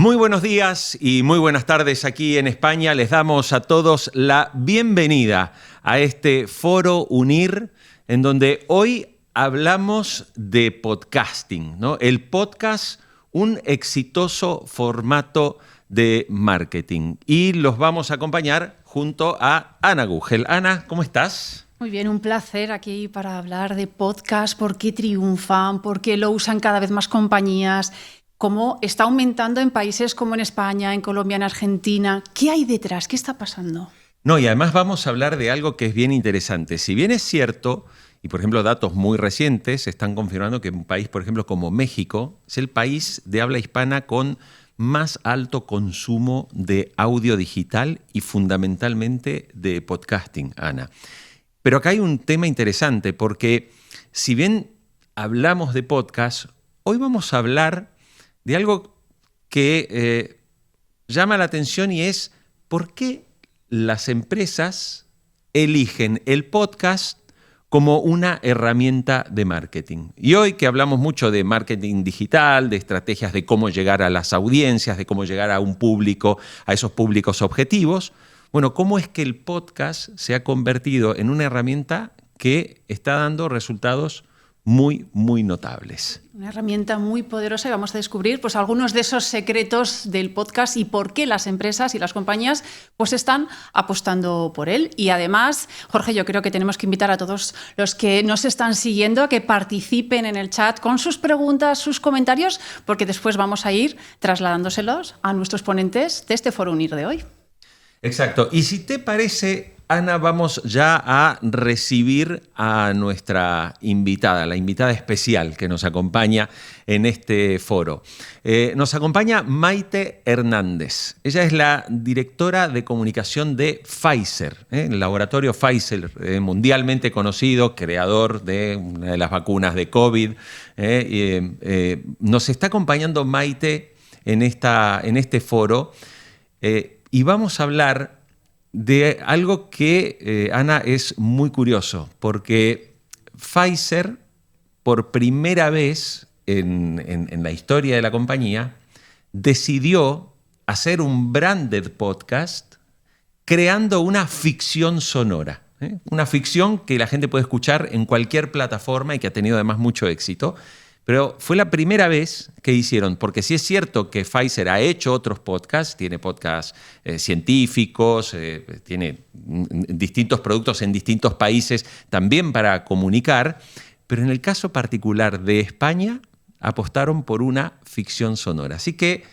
Muy buenos días y muy buenas tardes aquí en España. Les damos a todos la bienvenida a este Foro Unir, en donde hoy hablamos de podcasting, ¿no? El podcast, un exitoso formato de marketing. Y los vamos a acompañar junto a Ana Gugel. Ana, ¿cómo estás? Muy bien, un placer aquí para hablar de podcast, por qué triunfan, por qué lo usan cada vez más compañías, cómo está aumentando en países como en España, en Colombia, en Argentina. ¿Qué hay detrás? ¿Qué está pasando? No, y además vamos a hablar de algo que es bien interesante. Si bien es cierto, y por ejemplo datos muy recientes están confirmando que un país, por ejemplo, como México, es el país de habla hispana con más alto consumo de audio digital y fundamentalmente de podcasting, Ana. Pero acá hay un tema interesante porque si bien hablamos de podcast, hoy vamos a hablar de algo que llama la atención y es por qué las empresas eligen el podcast como una herramienta de marketing. Y hoy que hablamos mucho de marketing digital, de estrategias de cómo llegar a las audiencias, de cómo llegar a un público, a esos públicos objetivos, bueno, ¿cómo es que el podcast se ha convertido en una herramienta que está dando resultados muy, muy notables? Una herramienta muy poderosa y vamos a descubrir pues, algunos de esos secretos del podcast y por qué las empresas y las compañías pues, están apostando por él. Y además, Jorge, yo creo que tenemos que invitar a todos los que nos están siguiendo a que participen en el chat con sus preguntas, sus comentarios, porque después vamos a ir trasladándoselos a nuestros ponentes de este Foro Unir de hoy. Exacto. Y si te parece, Ana, vamos ya a recibir a nuestra invitada, la invitada especial que nos acompaña en este foro. Nos acompaña Maite Hernández. Ella es la directora de comunicación de Pfizer, el laboratorio Pfizer, mundialmente conocido, creador de una de las vacunas de COVID. Nos está acompañando Maite en este foro. Y vamos a hablar de algo que, Ana, es muy curioso, porque Pfizer, por primera vez en la historia de la compañía, decidió hacer un branded podcast creando una ficción sonora. Una ficción que la gente puede escuchar en cualquier plataforma y que ha tenido además mucho éxito. Pero fue la primera vez que hicieron, porque sí es cierto que Pfizer ha hecho otros podcasts, tiene podcasts científicos, tiene distintos productos en distintos países también para comunicar, pero en el caso particular de España apostaron por una ficción sonora. Así que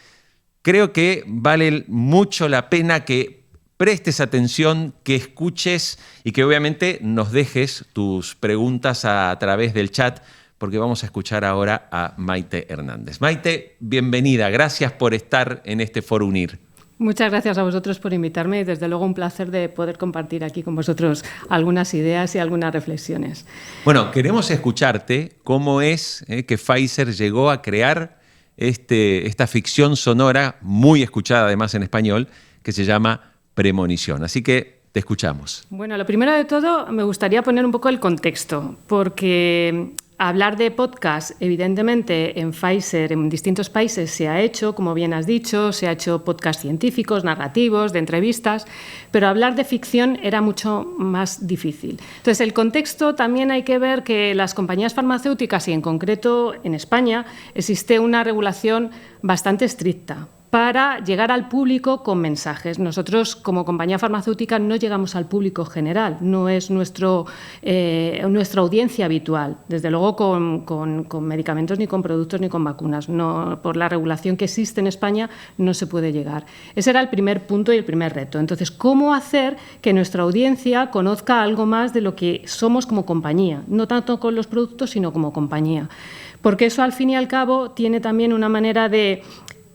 creo que vale mucho la pena que prestes atención, que escuches y que obviamente nos dejes tus preguntas a través del chat, porque vamos a escuchar ahora a Maite Hernández. Maite, bienvenida. Gracias por estar en este Foro Unir. Muchas gracias a vosotros por invitarme y desde luego un placer de poder compartir aquí con vosotros algunas ideas y algunas reflexiones. Bueno, queremos escucharte cómo es que Pfizer llegó a crear esta ficción sonora, muy escuchada además en español, que se llama Premonición. Así que te escuchamos. Bueno, lo primero de todo me gustaría poner un poco el contexto, porque hablar de podcast, evidentemente, en Pfizer, en distintos países se ha hecho, como bien has dicho, se ha hecho podcast científicos, narrativos, de entrevistas, pero hablar de ficción era mucho más difícil. Entonces, el contexto también hay que ver que las compañías farmacéuticas, y en concreto en España, existe una regulación bastante estricta para llegar al público con mensajes. Nosotros, como compañía farmacéutica, no llegamos al público general, no es nuestra audiencia habitual, desde luego con medicamentos, ni con productos, ni con vacunas. No, por la regulación que existe en España no se puede llegar. Ese era el primer punto y el primer reto. Entonces, ¿cómo hacer que nuestra audiencia conozca algo más de lo que somos como compañía? No tanto con los productos, sino como compañía. Porque eso, al fin y al cabo, tiene también una manera de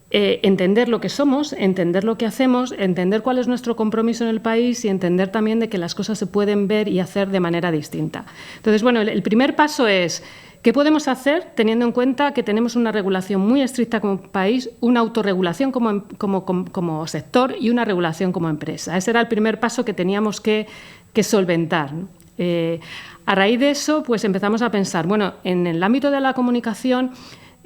entender lo que somos, entender lo que hacemos, entender cuál es nuestro compromiso en el país y entender también de que las cosas se pueden ver y hacer de manera distinta. Entonces, bueno, el primer paso es ¿qué podemos hacer teniendo en cuenta que tenemos una regulación muy estricta como país, una autorregulación como sector y una regulación como empresa? Ese era el primer paso que teníamos que solventar, ¿no? A raíz de eso, pues empezamos a pensar, bueno, en el ámbito de la comunicación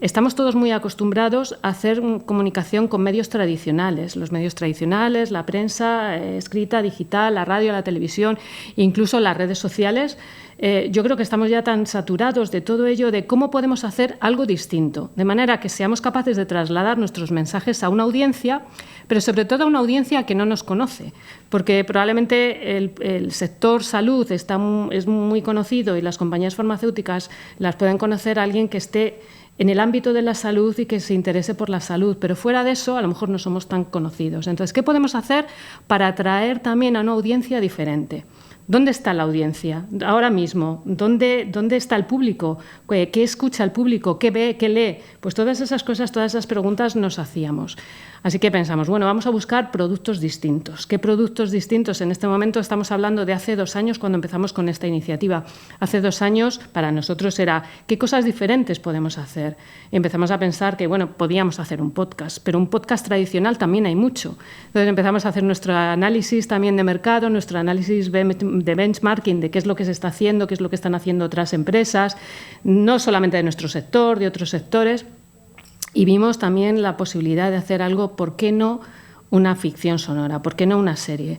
estamos todos muy acostumbrados a hacer comunicación con medios tradicionales, los medios tradicionales, la prensa escrita, digital, la radio, la televisión, incluso las redes sociales. Yo creo que estamos ya tan saturados de todo ello, de cómo podemos hacer algo distinto, de manera que seamos capaces de trasladar nuestros mensajes a una audiencia, pero sobre todo a una audiencia que no nos conoce, porque probablemente el sector salud es muy conocido y las compañías farmacéuticas las pueden conocer a alguien que esté en el ámbito de la salud y que se interese por la salud, pero fuera de eso a lo mejor no somos tan conocidos. Entonces, ¿qué podemos hacer para atraer también a una audiencia diferente? ¿Dónde está la audiencia ahora mismo? ¿Dónde está el público? ¿Qué escucha el público? ¿Qué ve? ¿Qué lee? Pues todas esas cosas, todas esas preguntas nos hacíamos. Así que pensamos, bueno, vamos a buscar productos distintos. ¿Qué productos distintos? En este momento estamos hablando de hace 2 años cuando empezamos con esta iniciativa. Hace 2 años para nosotros era, ¿qué cosas diferentes podemos hacer? Y empezamos a pensar que, bueno, podíamos hacer un podcast, pero un podcast tradicional también hay mucho. Entonces empezamos a hacer nuestro análisis también de mercado, nuestro análisis de benchmarking, de qué es lo que se está haciendo, qué es lo que están haciendo otras empresas, no solamente de nuestro sector, de otros sectores. Y vimos también la posibilidad de hacer algo, ¿por qué no una ficción sonora? ¿Por qué no una serie?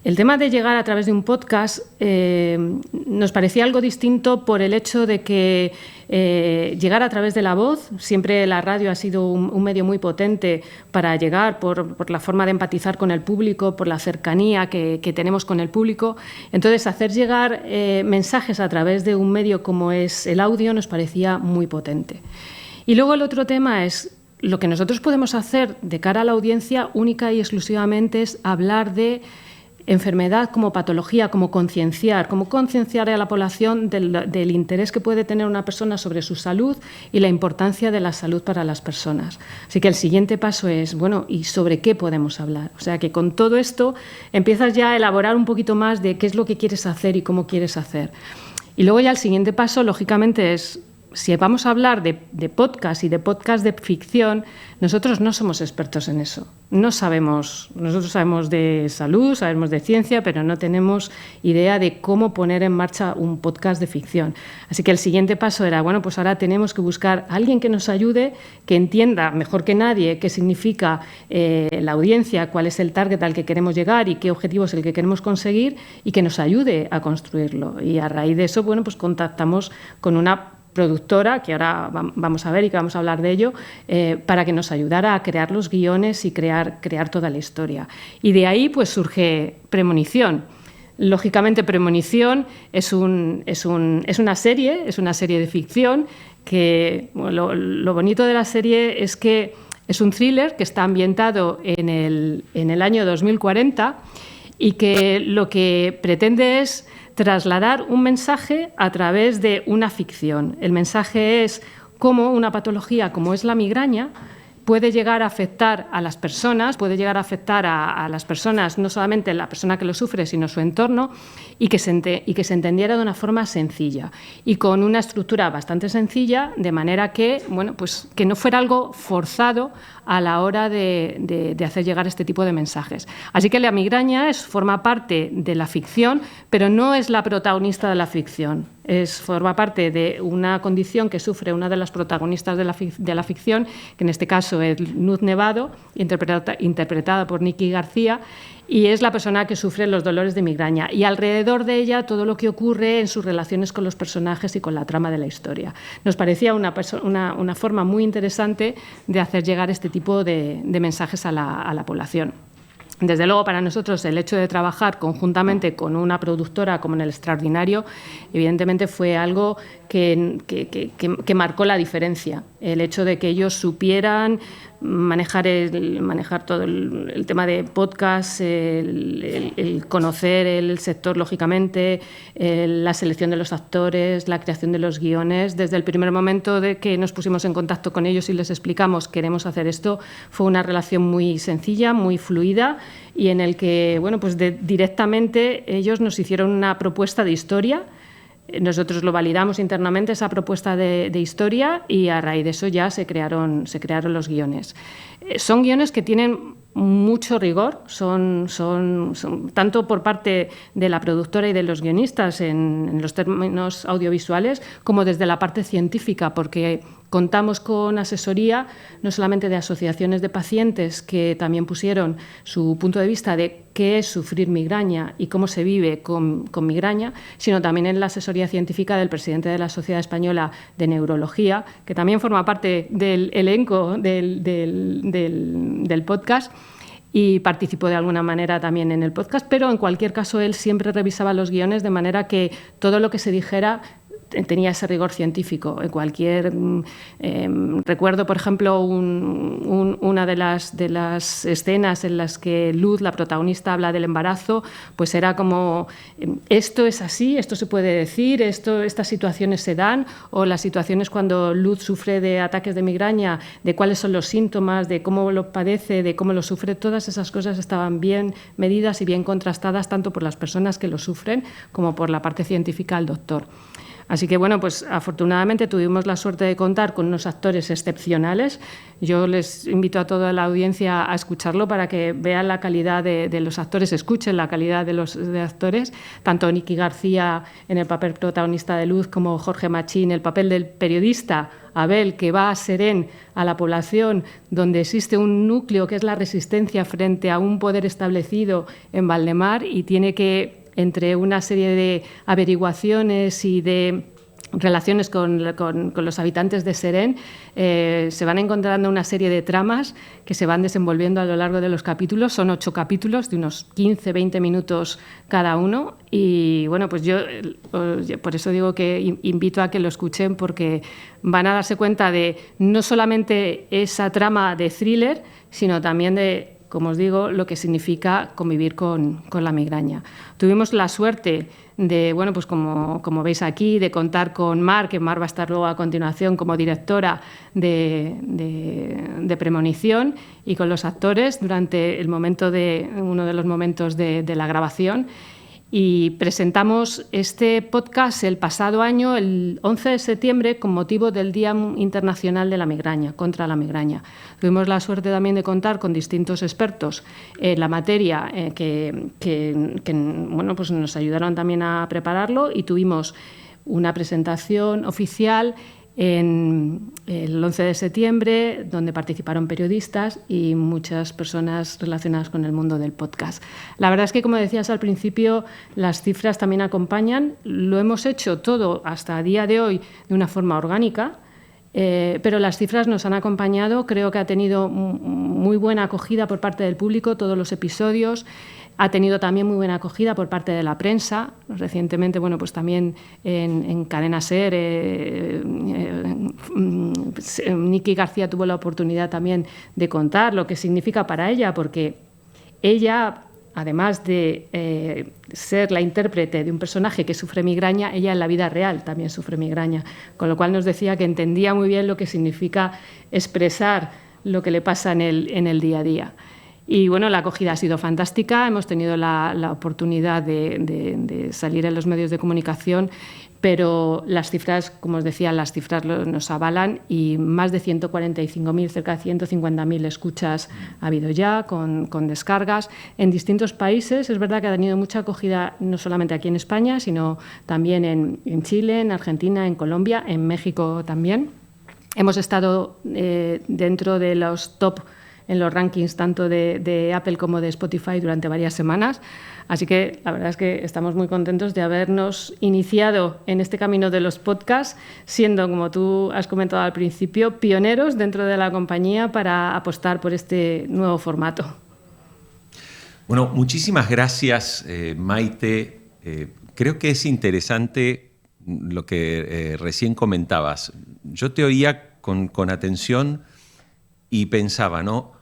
El tema de llegar a través de un podcast nos parecía algo distinto por el hecho de que llegar a través de la voz, siempre la radio ha sido un medio muy potente para llegar por la forma de empatizar con el público, por la cercanía que tenemos con el público. Entonces, hacer llegar mensajes a través de un medio como es el audio nos parecía muy potente. Y luego el otro tema es lo que nosotros podemos hacer de cara a la audiencia única y exclusivamente es hablar de enfermedad como patología, como concienciar a la población del interés que puede tener una persona sobre su salud y la importancia de la salud para las personas. Así que el siguiente paso es, bueno, ¿y sobre qué podemos hablar? O sea que con todo esto empiezas ya a elaborar un poquito más de qué es lo que quieres hacer y cómo quieres hacer. Y luego ya el siguiente paso, lógicamente, es si vamos a hablar de podcast y de podcast de ficción, nosotros no somos expertos en eso. No sabemos, nosotros sabemos de salud, sabemos de ciencia, pero no tenemos idea de cómo poner en marcha un podcast de ficción. Así que el siguiente paso era, bueno, pues ahora tenemos que buscar a alguien que nos ayude, que entienda mejor que nadie qué significa la audiencia, cuál es el target al que queremos llegar y qué objetivo es el que queremos conseguir y que nos ayude a construirlo. Y a raíz de eso, bueno, pues contactamos con una productora, que ahora vamos a ver y que vamos a hablar de ello, para que nos ayudara a crear los guiones y crear toda la historia. Y de ahí pues surge Premonición. Lógicamente, Premonición es una serie de ficción que lo bonito de la serie es que es un thriller que está ambientado en el año 2040 y que lo que pretende es trasladar un mensaje a través de una ficción. El mensaje es cómo una patología como es la migraña puede llegar a afectar a las personas, puede llegar a afectar a las personas, no solamente la persona que lo sufre, sino su entorno, y que se entendiera de una forma sencilla y con una estructura bastante sencilla, de manera que, bueno, pues que no fuera algo forzado a la hora de hacer llegar este tipo de mensajes. Así que la migraña forma parte de la ficción, pero no es la protagonista de la ficción. Forma parte de una condición que sufre una de las protagonistas de la ficción, que en este caso es Luz Nevado, interpretada por Nikki García, y es la persona que sufre los dolores de migraña. Y alrededor de ella todo lo que ocurre en sus relaciones con los personajes y con la trama de la historia. Nos parecía una forma muy interesante de hacer llegar este tipo de mensajes a la población. Desde luego, para nosotros, el hecho de trabajar conjuntamente con una productora como en El Extraordinario, evidentemente fue algo que marcó la diferencia. El hecho de que ellos supieran manejar todo el tema de podcast, el conocer el sector, lógicamente, la selección de los actores, la creación de los guiones. Desde el primer momento de que nos pusimos en contacto con ellos y les explicamos queremos hacer esto, fue una relación muy sencilla, muy fluida, y en el que, bueno, pues directamente ellos nos hicieron una propuesta de historia. Nosotros lo validamos internamente, esa propuesta de historia, y a raíz de eso ya se crearon los guiones. Son guiones que tienen mucho rigor, son tanto por parte de la productora y de los guionistas en los términos audiovisuales, como desde la parte científica, porque Contamos con asesoría, no solamente de asociaciones de pacientes que también pusieron su punto de vista de qué es sufrir migraña y cómo se vive con migraña, sino también en la asesoría científica del presidente de la Sociedad Española de Neurología, que también forma parte del elenco del podcast y participó de alguna manera también en el podcast, pero en cualquier caso él siempre revisaba los guiones de manera que todo lo que se dijera tenía ese rigor científico. En cualquier recuerdo, por ejemplo, una de las escenas en las que Luz, la protagonista, habla del embarazo, pues era como esto es así, esto se puede decir, estas situaciones se dan, o las situaciones cuando Luz sufre de ataques de migraña, de cuáles son los síntomas, de cómo lo padece, de cómo lo sufre, todas esas cosas estaban bien medidas y bien contrastadas tanto por las personas que lo sufren como por la parte científica del doctor. Así que, bueno, pues afortunadamente tuvimos la suerte de contar con unos actores excepcionales. Yo les invito a toda la audiencia a escucharlo para que vean la calidad de los actores, escuchen la calidad de los actores, tanto Nicky García en el papel protagonista de Luz como Jorge Machín, el papel del periodista Abel, que va a Serén, a la población donde existe un núcleo que es la resistencia frente a un poder establecido en Valdemar y tiene que, entre una serie de averiguaciones y de relaciones con los habitantes de Serén, se van encontrando una serie de tramas que se van desenvolviendo a lo largo de los capítulos. Son 8 capítulos de unos 15-20 minutos cada uno y, bueno, pues yo por eso digo que invito a que lo escuchen porque van a darse cuenta de no solamente esa trama de thriller, sino también de, como os digo, lo que significa convivir con la migraña. Tuvimos la suerte de, bueno, pues como veis aquí, de contar con Mar, que Mar va a estar luego a continuación como directora de Premonición, y con los actores durante uno de los momentos de la grabación. Y presentamos este podcast el pasado año, el 11 de septiembre, con motivo del Día Internacional de la Migraña, contra la migraña. Tuvimos la suerte también de contar con distintos expertos en la materia que bueno, pues nos ayudaron también a prepararlo y tuvimos una presentación oficial en el 11 de septiembre, donde participaron periodistas y muchas personas relacionadas con el mundo del podcast. La verdad es que, como decías al principio, las cifras también acompañan. Lo hemos hecho todo hasta el día de hoy de una forma orgánica, pero las cifras nos han acompañado. Creo que ha tenido muy buena acogida por parte del público todos los episodios. Ha tenido también muy buena acogida por parte de la prensa. Recientemente, bueno, pues también en Cadena SER, Nicky García tuvo la oportunidad también de contar lo que significa para ella, porque ella, además de ser la intérprete de un personaje que sufre migraña, ella en la vida real también sufre migraña, con lo cual nos decía que entendía muy bien lo que significa expresar lo que le pasa en el día a día. Y, bueno, la acogida ha sido fantástica. Hemos tenido la oportunidad de salir en los medios de comunicación, pero las cifras, como os decía, las cifras nos avalan y más de 145.000, cerca de 150.000 escuchas ha habido ya con descargas en distintos países. Es verdad que ha tenido mucha acogida no solamente aquí en España, sino también en Chile, en Argentina, en Colombia, en México también. Hemos estado dentro de los top en los rankings tanto de Apple como de Spotify durante varias semanas. Así que la verdad es que estamos muy contentos de habernos iniciado en este camino de los podcasts, siendo, como tú has comentado al principio, pioneros dentro de la compañía para apostar por este nuevo formato. Bueno, muchísimas gracias, Maite. Creo que es interesante lo que recién comentabas. Yo te oía con atención y pensaba, ¿no?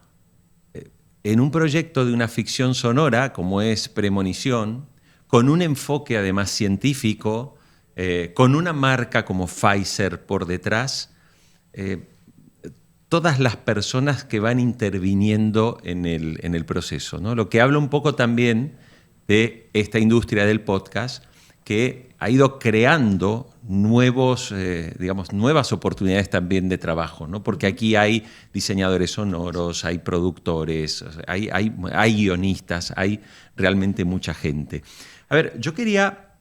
En un proyecto de una ficción sonora como es Premonición, con un enfoque además científico, con una marca como Pfizer por detrás, todas las personas que van interviniendo en el proceso, ¿no? Lo que habla un poco también de esta industria del podcast que ha ido creando nuevas oportunidades también de trabajo, ¿no? Porque aquí hay diseñadores sonoros, hay productores, hay guionistas, hay realmente mucha gente. A ver, yo quería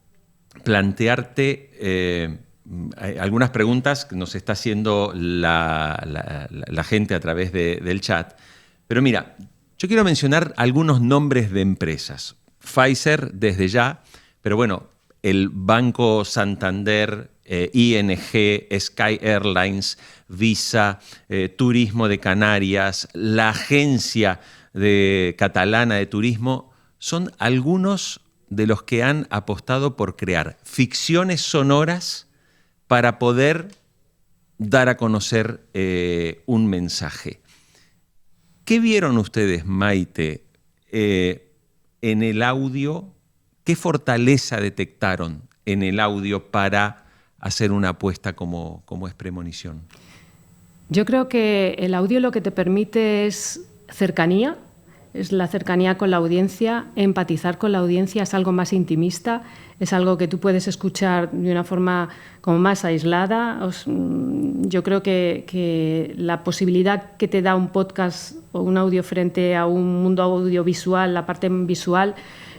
plantearte algunas preguntas que nos está haciendo la gente a través del chat. Pero mira, yo quiero mencionar algunos nombres de empresas. Pfizer desde ya, pero bueno, el Banco Santander, ING, Sky Airlines, Visa, Turismo de Canarias, la Agencia Catalana de Turismo, son algunos de los que han apostado por crear ficciones sonoras para poder dar a conocer un mensaje. ¿Qué vieron ustedes, Maite, en el audio? ¿Qué fortaleza detectaron en el audio para hacer una apuesta como es Premonición? Yo creo que el audio lo que te permite es cercanía, es la cercanía con la audiencia, empatizar con la audiencia, es algo más intimista, es algo que tú puedes escuchar de una forma como más aislada. Yo creo que la posibilidad que te da un podcast o un audio frente a un mundo audiovisual, la parte visual,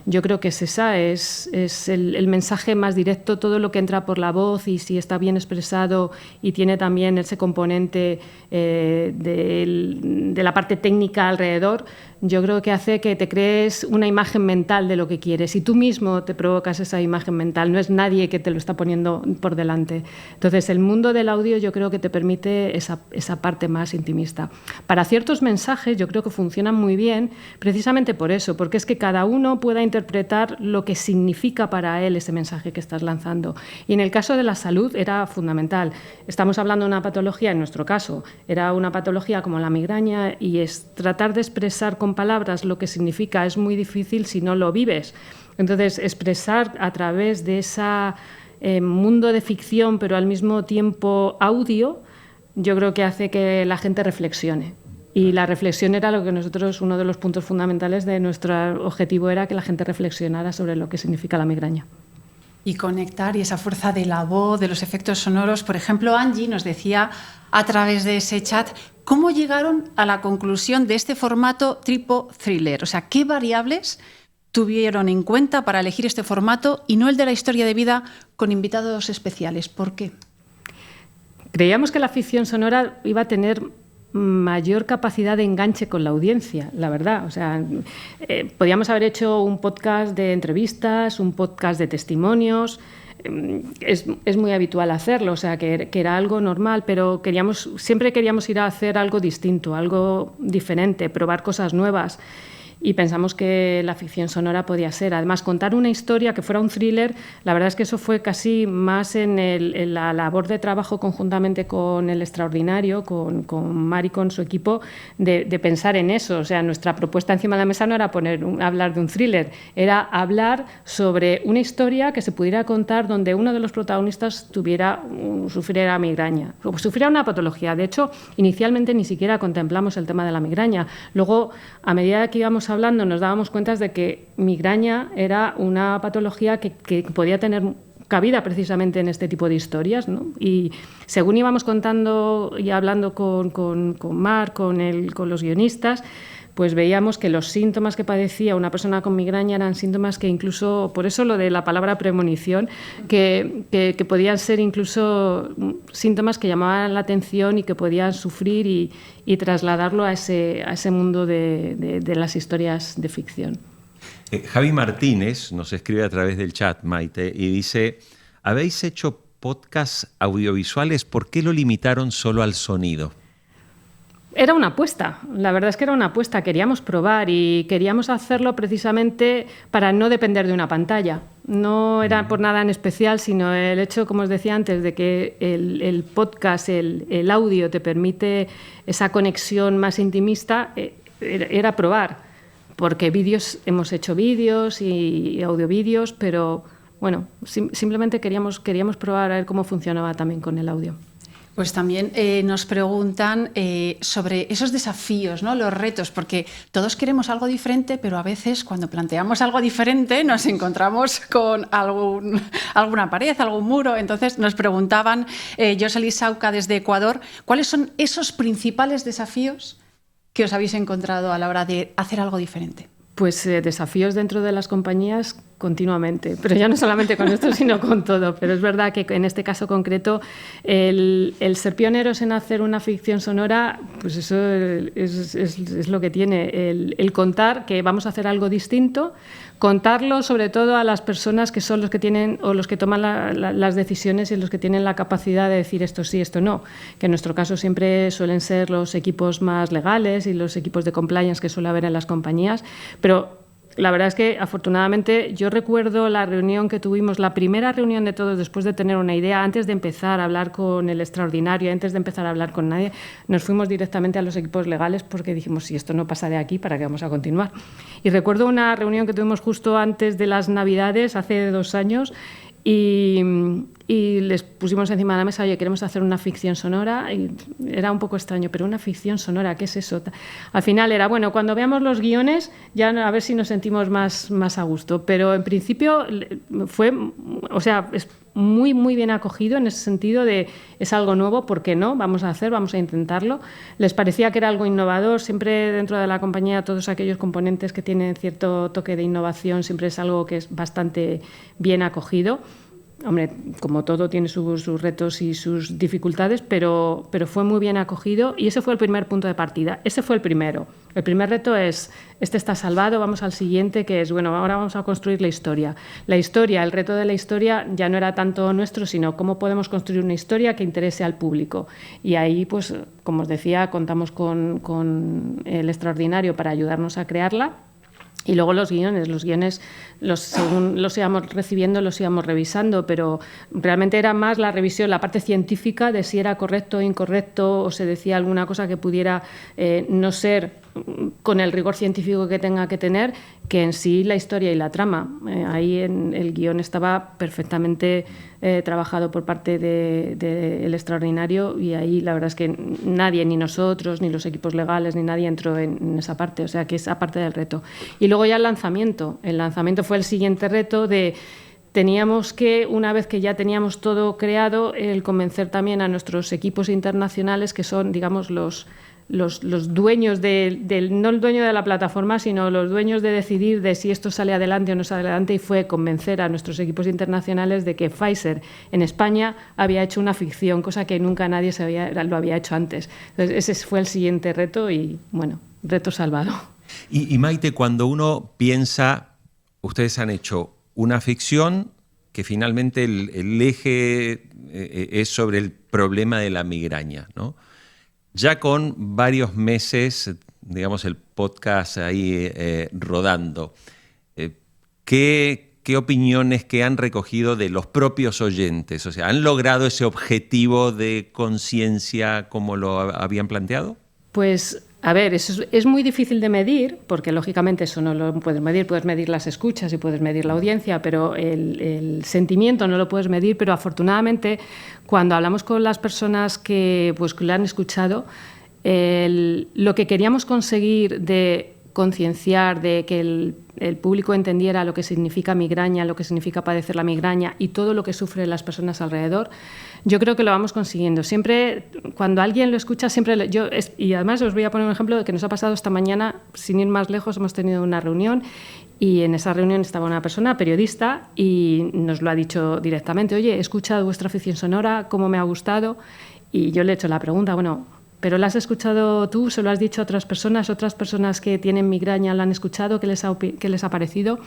yo creo que es esa, es el mensaje más directo, todo lo que entra por la voz y si está bien expresado y tiene también ese componente de la parte técnica alrededor, yo creo que hace que te crees una imagen mental de lo que quieres y tú mismo te provocas esa imagen mental, no es nadie que te lo está poniendo por delante. Entonces, el mundo del audio yo creo que te permite esa parte más intimista. Para ciertos mensajes yo creo que funcionan muy bien precisamente por eso, porque es que cada uno pueda interpretar lo que significa para él ese mensaje que estás lanzando. Y en el caso de la salud era fundamental. Estamos hablando de una patología, en nuestro caso, era una patología como la migraña y es tratar de expresar con palabras lo que significa es muy difícil si no lo vives. Entonces, expresar a través de ese mundo de ficción, pero al mismo tiempo audio, yo creo que hace que la gente reflexione. Y la reflexión era lo que nosotros, uno de los puntos fundamentales de nuestro objetivo era que la gente reflexionara sobre lo que significa la migraña. Y conectar y esa fuerza de la voz, de los efectos sonoros. Por ejemplo, Angie nos decía a través de ese chat cómo llegaron a la conclusión de este formato tipo thriller. O sea, ¿qué variables tuvieron en cuenta para elegir este formato y no el de la historia de vida con invitados especiales? ¿Por qué? Creíamos que la ficción sonora iba a tener mayor capacidad de enganche con la audiencia, la verdad. O sea, podíamos haber hecho un podcast de entrevistas, un podcast de testimonios. Es muy habitual hacerlo, o sea, que era algo normal, pero siempre queríamos ir a hacer algo distinto, algo diferente, probar cosas nuevas. Y pensamos que la ficción sonora podía ser. Además, contar una historia que fuera un thriller, la verdad es que eso fue casi más en la labor de trabajo conjuntamente con El Extraordinario, con Mari, con su equipo, de pensar en eso. O sea, nuestra propuesta encima de la mesa no era hablar de un thriller, era hablar sobre una historia que se pudiera contar donde uno de los protagonistas sufriera migraña, o sufriera una patología. De hecho, inicialmente ni siquiera contemplamos el tema de la migraña. Luego, a medida que íbamos hablando, nos dábamos cuenta de que migraña era una patología que podía tener cabida precisamente en este tipo de historias, ¿no? Y según íbamos contando y hablando con Mar, con los guionistas, pues veíamos que los síntomas que padecía una persona con migraña eran síntomas que incluso, por eso lo de la palabra premonición, que podían ser incluso síntomas que llamaban la atención y que podían sufrir y trasladarlo a ese mundo de las historias de ficción. Javi Martínez nos escribe a través del chat, Maite, y dice: ¿habéis hecho podcasts audiovisuales? ¿Por qué lo limitaron solo al sonido? Era una apuesta, la verdad es que era una apuesta, queríamos probar y queríamos hacerlo precisamente para no depender de una pantalla. No era por nada en especial, sino el hecho, como os decía antes, de que el podcast, el audio te permite esa conexión más intimista, era probar, porque hemos hecho vídeos y audiovídeos, pero bueno, simplemente queríamos probar a ver cómo funcionaba también con el audio. Pues también nos preguntan sobre esos desafíos, ¿no? Los retos, porque todos queremos algo diferente, pero a veces cuando planteamos algo diferente nos encontramos con alguna pared, algún muro. Entonces nos preguntaban, Josely Sauca desde Ecuador, ¿cuáles son esos principales desafíos que os habéis encontrado a la hora de hacer algo diferente? Pues desafíos dentro de las compañías continuamente, pero ya no solamente con esto, sino con todo. Pero es verdad que en este caso concreto, el ser pioneros en hacer una ficción sonora, pues eso es lo que tiene, el contar que vamos a hacer algo distinto, contarlo sobre todo a las personas que son los que tienen o los que toman las decisiones y los que tienen la capacidad de decir esto sí, esto no, que en nuestro caso siempre suelen ser los equipos más legales y los equipos de compliance que suele haber en las compañías, pero la verdad es que, afortunadamente, yo recuerdo la reunión que tuvimos, la primera reunión de todos después de tener una idea, antes de empezar a hablar con el extraordinario, antes de empezar a hablar con nadie, nos fuimos directamente a los equipos legales porque dijimos, si esto no pasa de aquí, ¿para qué vamos a continuar? Y recuerdo una reunión que tuvimos justo antes de las Navidades, hace 2 años, y les pusimos encima de la mesa, oye, queremos hacer una ficción sonora, y era un poco extraño, pero una ficción sonora, ¿qué es eso? Al final era, bueno, cuando veamos los guiones, ya a ver si nos sentimos más a gusto, pero en principio fue, o sea, es muy, muy bien acogido en ese sentido de, es algo nuevo, ¿por qué no? Vamos a intentarlo. Les parecía que era algo innovador, siempre dentro de la compañía todos aquellos componentes que tienen cierto toque de innovación, siempre es algo que es bastante bien acogido. Hombre, como todo tiene sus retos y sus dificultades, pero fue muy bien acogido y ese fue el primer punto de partida. Ese fue el primero. El primer reto es, este está salvado, vamos al siguiente, que es, bueno, ahora vamos a construir la historia. La historia, el reto de la historia ya no era tanto nuestro, sino cómo podemos construir una historia que interese al público. Y ahí, pues, como os decía, contamos con el extraordinario para ayudarnos a crearla. Y luego los guiones, según los íbamos recibiendo, los íbamos revisando, pero realmente era más la revisión, la parte científica de si era correcto o incorrecto, o se decía alguna cosa que pudiera no ser con el rigor científico que tenga que tener, que en sí la historia y la trama. Ahí el guión estaba perfectamente trabajado por parte del extraordinario y ahí la verdad es que nadie, ni nosotros, ni los equipos legales, ni nadie entró en esa parte, o sea que es aparte del reto. Y luego ya el lanzamiento fue el siguiente reto de... Teníamos que, una vez que ya teníamos todo creado, el convencer también a nuestros equipos internacionales, que son, digamos, los dueños no el dueño de la plataforma, sino los dueños de decidir de si esto sale adelante o no sale adelante, y fue convencer a nuestros equipos internacionales de que Pfizer en España había hecho una ficción, cosa que nunca nadie lo había hecho antes. Entonces, ese fue el siguiente reto y, bueno, reto salvado. Y Maite, cuando uno piensa, ustedes han hecho una ficción que finalmente el eje es sobre el problema de la migraña, ¿no? Ya con varios meses, digamos, el podcast ahí rodando, ¿qué opiniones que han recogido de los propios oyentes? O sea, ¿han logrado ese objetivo de conciencia como lo habían planteado? Pues, a ver, eso es muy difícil de medir, porque lógicamente eso no lo puedes medir las escuchas y puedes medir la audiencia, pero el sentimiento no lo puedes medir, pero afortunadamente cuando hablamos con las personas que lo han escuchado, lo que queríamos conseguir de concienciar, de que el público entendiera lo que significa migraña, lo que significa padecer la migraña y todo lo que sufren las personas alrededor, yo creo que lo vamos consiguiendo. Siempre, cuando alguien lo escucha, y además os voy a poner un ejemplo de que nos ha pasado esta mañana, sin ir más lejos, hemos tenido una reunión y en esa reunión estaba una persona, periodista, y nos lo ha dicho directamente, oye, he escuchado vuestra ficción sonora, cómo me ha gustado, y yo le he hecho la pregunta, bueno, ¿pero la has escuchado tú? ¿Se lo has dicho a otras personas que tienen migraña la han escuchado? ¿Qué les ha parecido?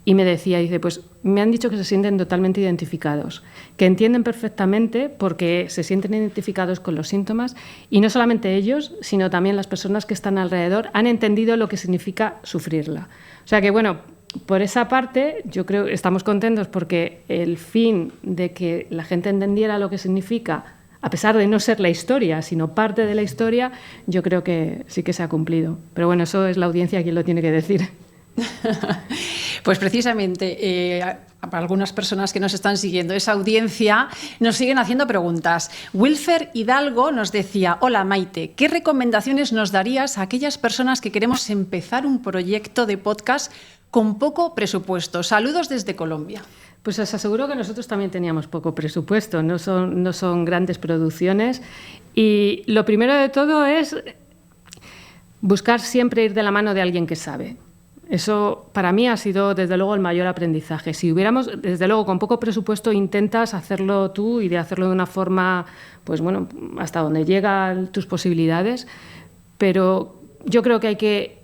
Y me decía, dice, pues me han dicho que se sienten totalmente identificados, que entienden perfectamente porque se sienten identificados con los síntomas y no solamente ellos, sino también las personas que están alrededor han entendido lo que significa sufrirla. O sea que, bueno, por esa parte yo creo que estamos contentos porque el fin de que la gente entendiera lo que significa, a pesar de no ser la historia, sino parte de la historia, yo creo que sí que se ha cumplido. Pero bueno, eso es la audiencia quien lo tiene que decir. Pues precisamente, para algunas personas que nos están siguiendo, esa audiencia nos siguen haciendo preguntas. Wilfer Hidalgo nos decía, hola Maite, ¿qué recomendaciones nos darías a aquellas personas que queremos empezar un proyecto de podcast con poco presupuesto? Saludos desde Colombia. Pues os aseguro que nosotros también teníamos poco presupuesto, no son grandes producciones y lo primero de todo es buscar siempre ir de la mano de alguien que sabe. Eso para mí ha sido desde luego el mayor aprendizaje. Si hubiéramos, desde luego con poco presupuesto intentas hacerlo tú y de hacerlo de una forma, pues bueno, hasta donde llegan tus posibilidades, pero yo creo que hay que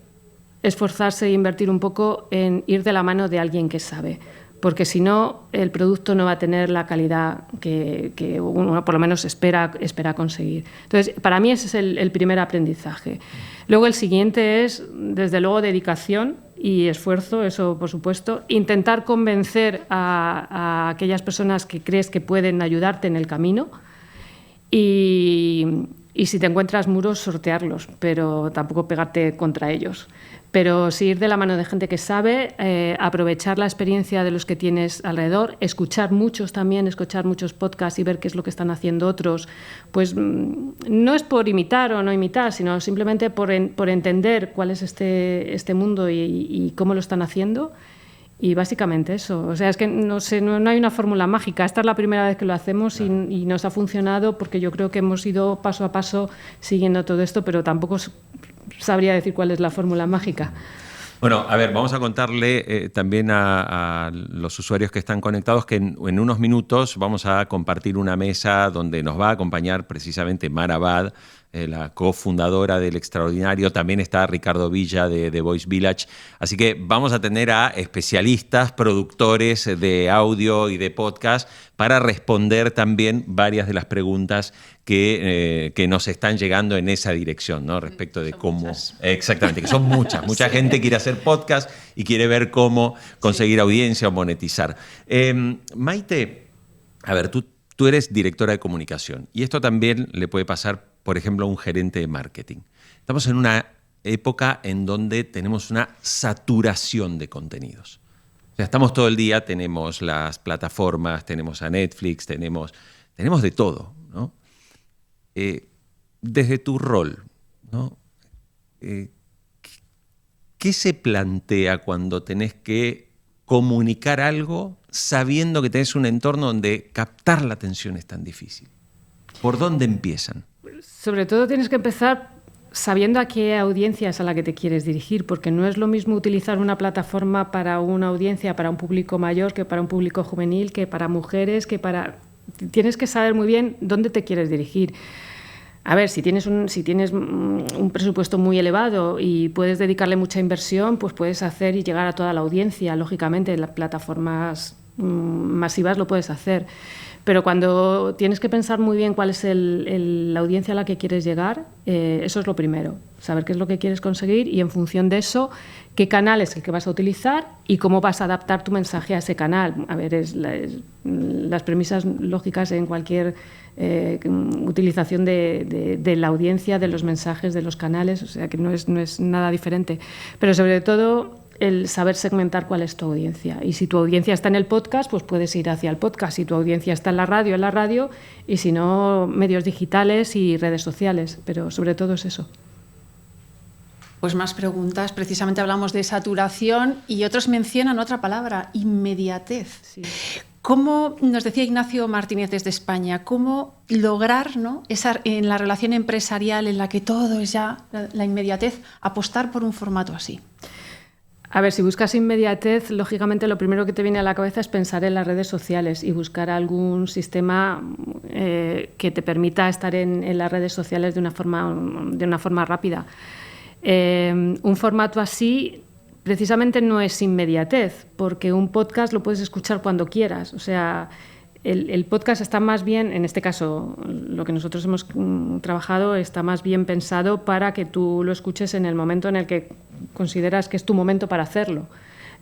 esforzarse e invertir un poco en ir de la mano de alguien que sabe, porque si no el producto no va a tener la calidad que uno por lo menos espera conseguir. Entonces, para mí ese es el primer aprendizaje. Luego el siguiente es, desde luego, dedicación y esfuerzo, eso por supuesto. Intentar convencer a aquellas personas que crees que pueden ayudarte en el camino y si te encuentras muros, sortearlos, pero tampoco pegarte contra ellos. Pero sí ir de la mano de gente que sabe, aprovechar la experiencia de los que tienes alrededor, escuchar muchos podcasts y ver qué es lo que están haciendo otros. Pues no es por imitar o no imitar, sino simplemente por entender cuál es este mundo y cómo lo están haciendo. Y básicamente eso. O sea, es que no hay una fórmula mágica. Esta es la primera vez que lo hacemos y nos ha funcionado porque yo creo que hemos ido paso a paso siguiendo todo esto, pero tampoco sabría decir cuál es la fórmula mágica. Bueno, a ver, vamos a contarle también a los usuarios que están conectados que en unos minutos vamos a compartir una mesa donde nos va a acompañar precisamente Mara Abad, la cofundadora del Extraordinario. También está Ricardo Villa de Voice Village. Así que vamos a tener a especialistas, productores de audio y de podcast para responder también varias de las preguntas que nos están llegando en esa dirección, ¿no? Respecto de cómo... Muchas. Exactamente, que son muchas. Mucha gente quiere hacer podcast y quiere ver cómo conseguir audiencia o monetizar. Maite, a ver, tú eres directora de comunicación y esto también le puede pasar, por ejemplo, a un gerente de marketing. Estamos en una época en donde tenemos una saturación de contenidos. O sea, estamos todo el día, tenemos las plataformas, tenemos a Netflix, tenemos de todo, ¿no? Desde tu rol, ¿no? ¿Qué se plantea cuando tenés que comunicar algo sabiendo que tenés un entorno donde captar la atención es tan difícil? ¿Por dónde empiezan? Sobre todo tienes que empezar sabiendo a qué audiencia es a la que te quieres dirigir, porque no es lo mismo utilizar una plataforma para una audiencia, para un público mayor, que para un público juvenil, que para mujeres, que para... Tienes que saber muy bien dónde te quieres dirigir. A ver, si tienes un presupuesto muy elevado y puedes dedicarle mucha inversión, pues puedes hacer y llegar a toda la audiencia. Lógicamente, en las plataformas masivas lo puedes hacer. Pero cuando tienes que pensar muy bien cuál es la audiencia a la que quieres llegar, eso es lo primero. Saber qué es lo que quieres conseguir y en función de eso, qué canal es el que vas a utilizar y cómo vas a adaptar tu mensaje a ese canal. A ver, las premisas lógicas en cualquier utilización de la audiencia, de los mensajes, de los canales, o sea que no es nada diferente. Pero sobre todo el saber segmentar cuál es tu audiencia. Y si tu audiencia está en el podcast, pues puedes ir hacia el podcast. Si tu audiencia está en la radio, y si no, medios digitales y redes sociales. Pero sobre todo es eso. Pues más preguntas. Precisamente hablamos de saturación y otros mencionan otra palabra, inmediatez. Sí. ¿Cómo, nos decía Ignacio Martínez desde España, cómo lograr, ¿no?, en la relación empresarial en la que todo es ya la inmediatez, apostar por un formato así? A ver, si buscas inmediatez, lógicamente lo primero que te viene a la cabeza es pensar en las redes sociales y buscar algún sistema que te permita estar en las redes sociales de una forma rápida. Un formato así precisamente no es inmediatez, porque un podcast lo puedes escuchar cuando quieras. O sea, el podcast está más bien, en este caso, lo que nosotros hemos trabajado está más bien pensado para que tú lo escuches en el momento en el que consideras que es tu momento para hacerlo.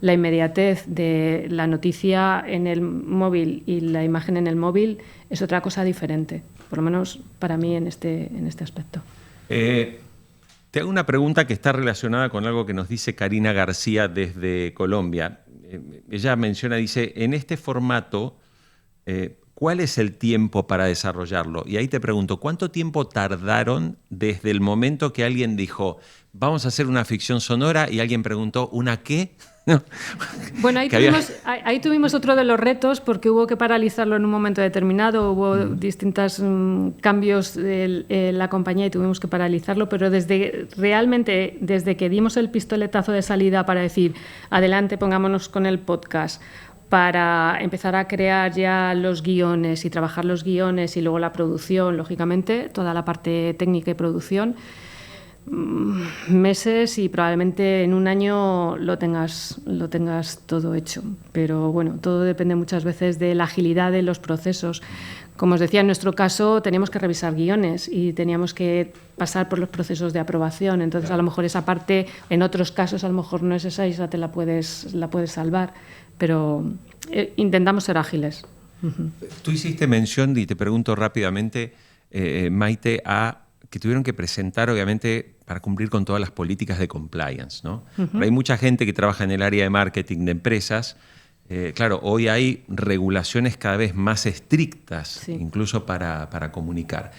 La inmediatez de la noticia en el móvil y la imagen en el móvil es otra cosa diferente, por lo menos para mí en este aspecto. Te hago una pregunta que está relacionada con algo que nos dice Karina García desde Colombia. Ella dice, en este formato, ¿cuál es el tiempo para desarrollarlo? Y ahí te pregunto, ¿cuánto tiempo tardaron desde el momento que alguien dijo, vamos a hacer una ficción sonora, y alguien preguntó, ¿una qué? Bueno, ahí tuvimos otro de los retos, porque hubo que paralizarlo en un momento determinado, hubo distintos cambios en la compañía y tuvimos que paralizarlo, pero desde que dimos el pistoletazo de salida para decir, adelante, pongámonos con el podcast, para empezar a crear ya los guiones y trabajar los guiones y luego la producción, lógicamente, toda la parte técnica y producción, meses, y probablemente en un año lo tengas todo hecho. Pero bueno, todo depende muchas veces de la agilidad de los procesos. Como os decía, en nuestro caso teníamos que revisar guiones y teníamos que pasar por los procesos de aprobación. Entonces, a lo mejor esa parte, en otros casos, a lo mejor no es esa te la puedes salvar. Pero intentamos ser ágiles. Tú hiciste mención, y te pregunto rápidamente, Maite, que tuvieron que presentar, obviamente, para cumplir con todas las políticas de compliance, ¿no? Hay mucha gente que trabaja en el área de marketing de empresas. Claro, hoy hay regulaciones cada vez más estrictas, sí, incluso para comunicar.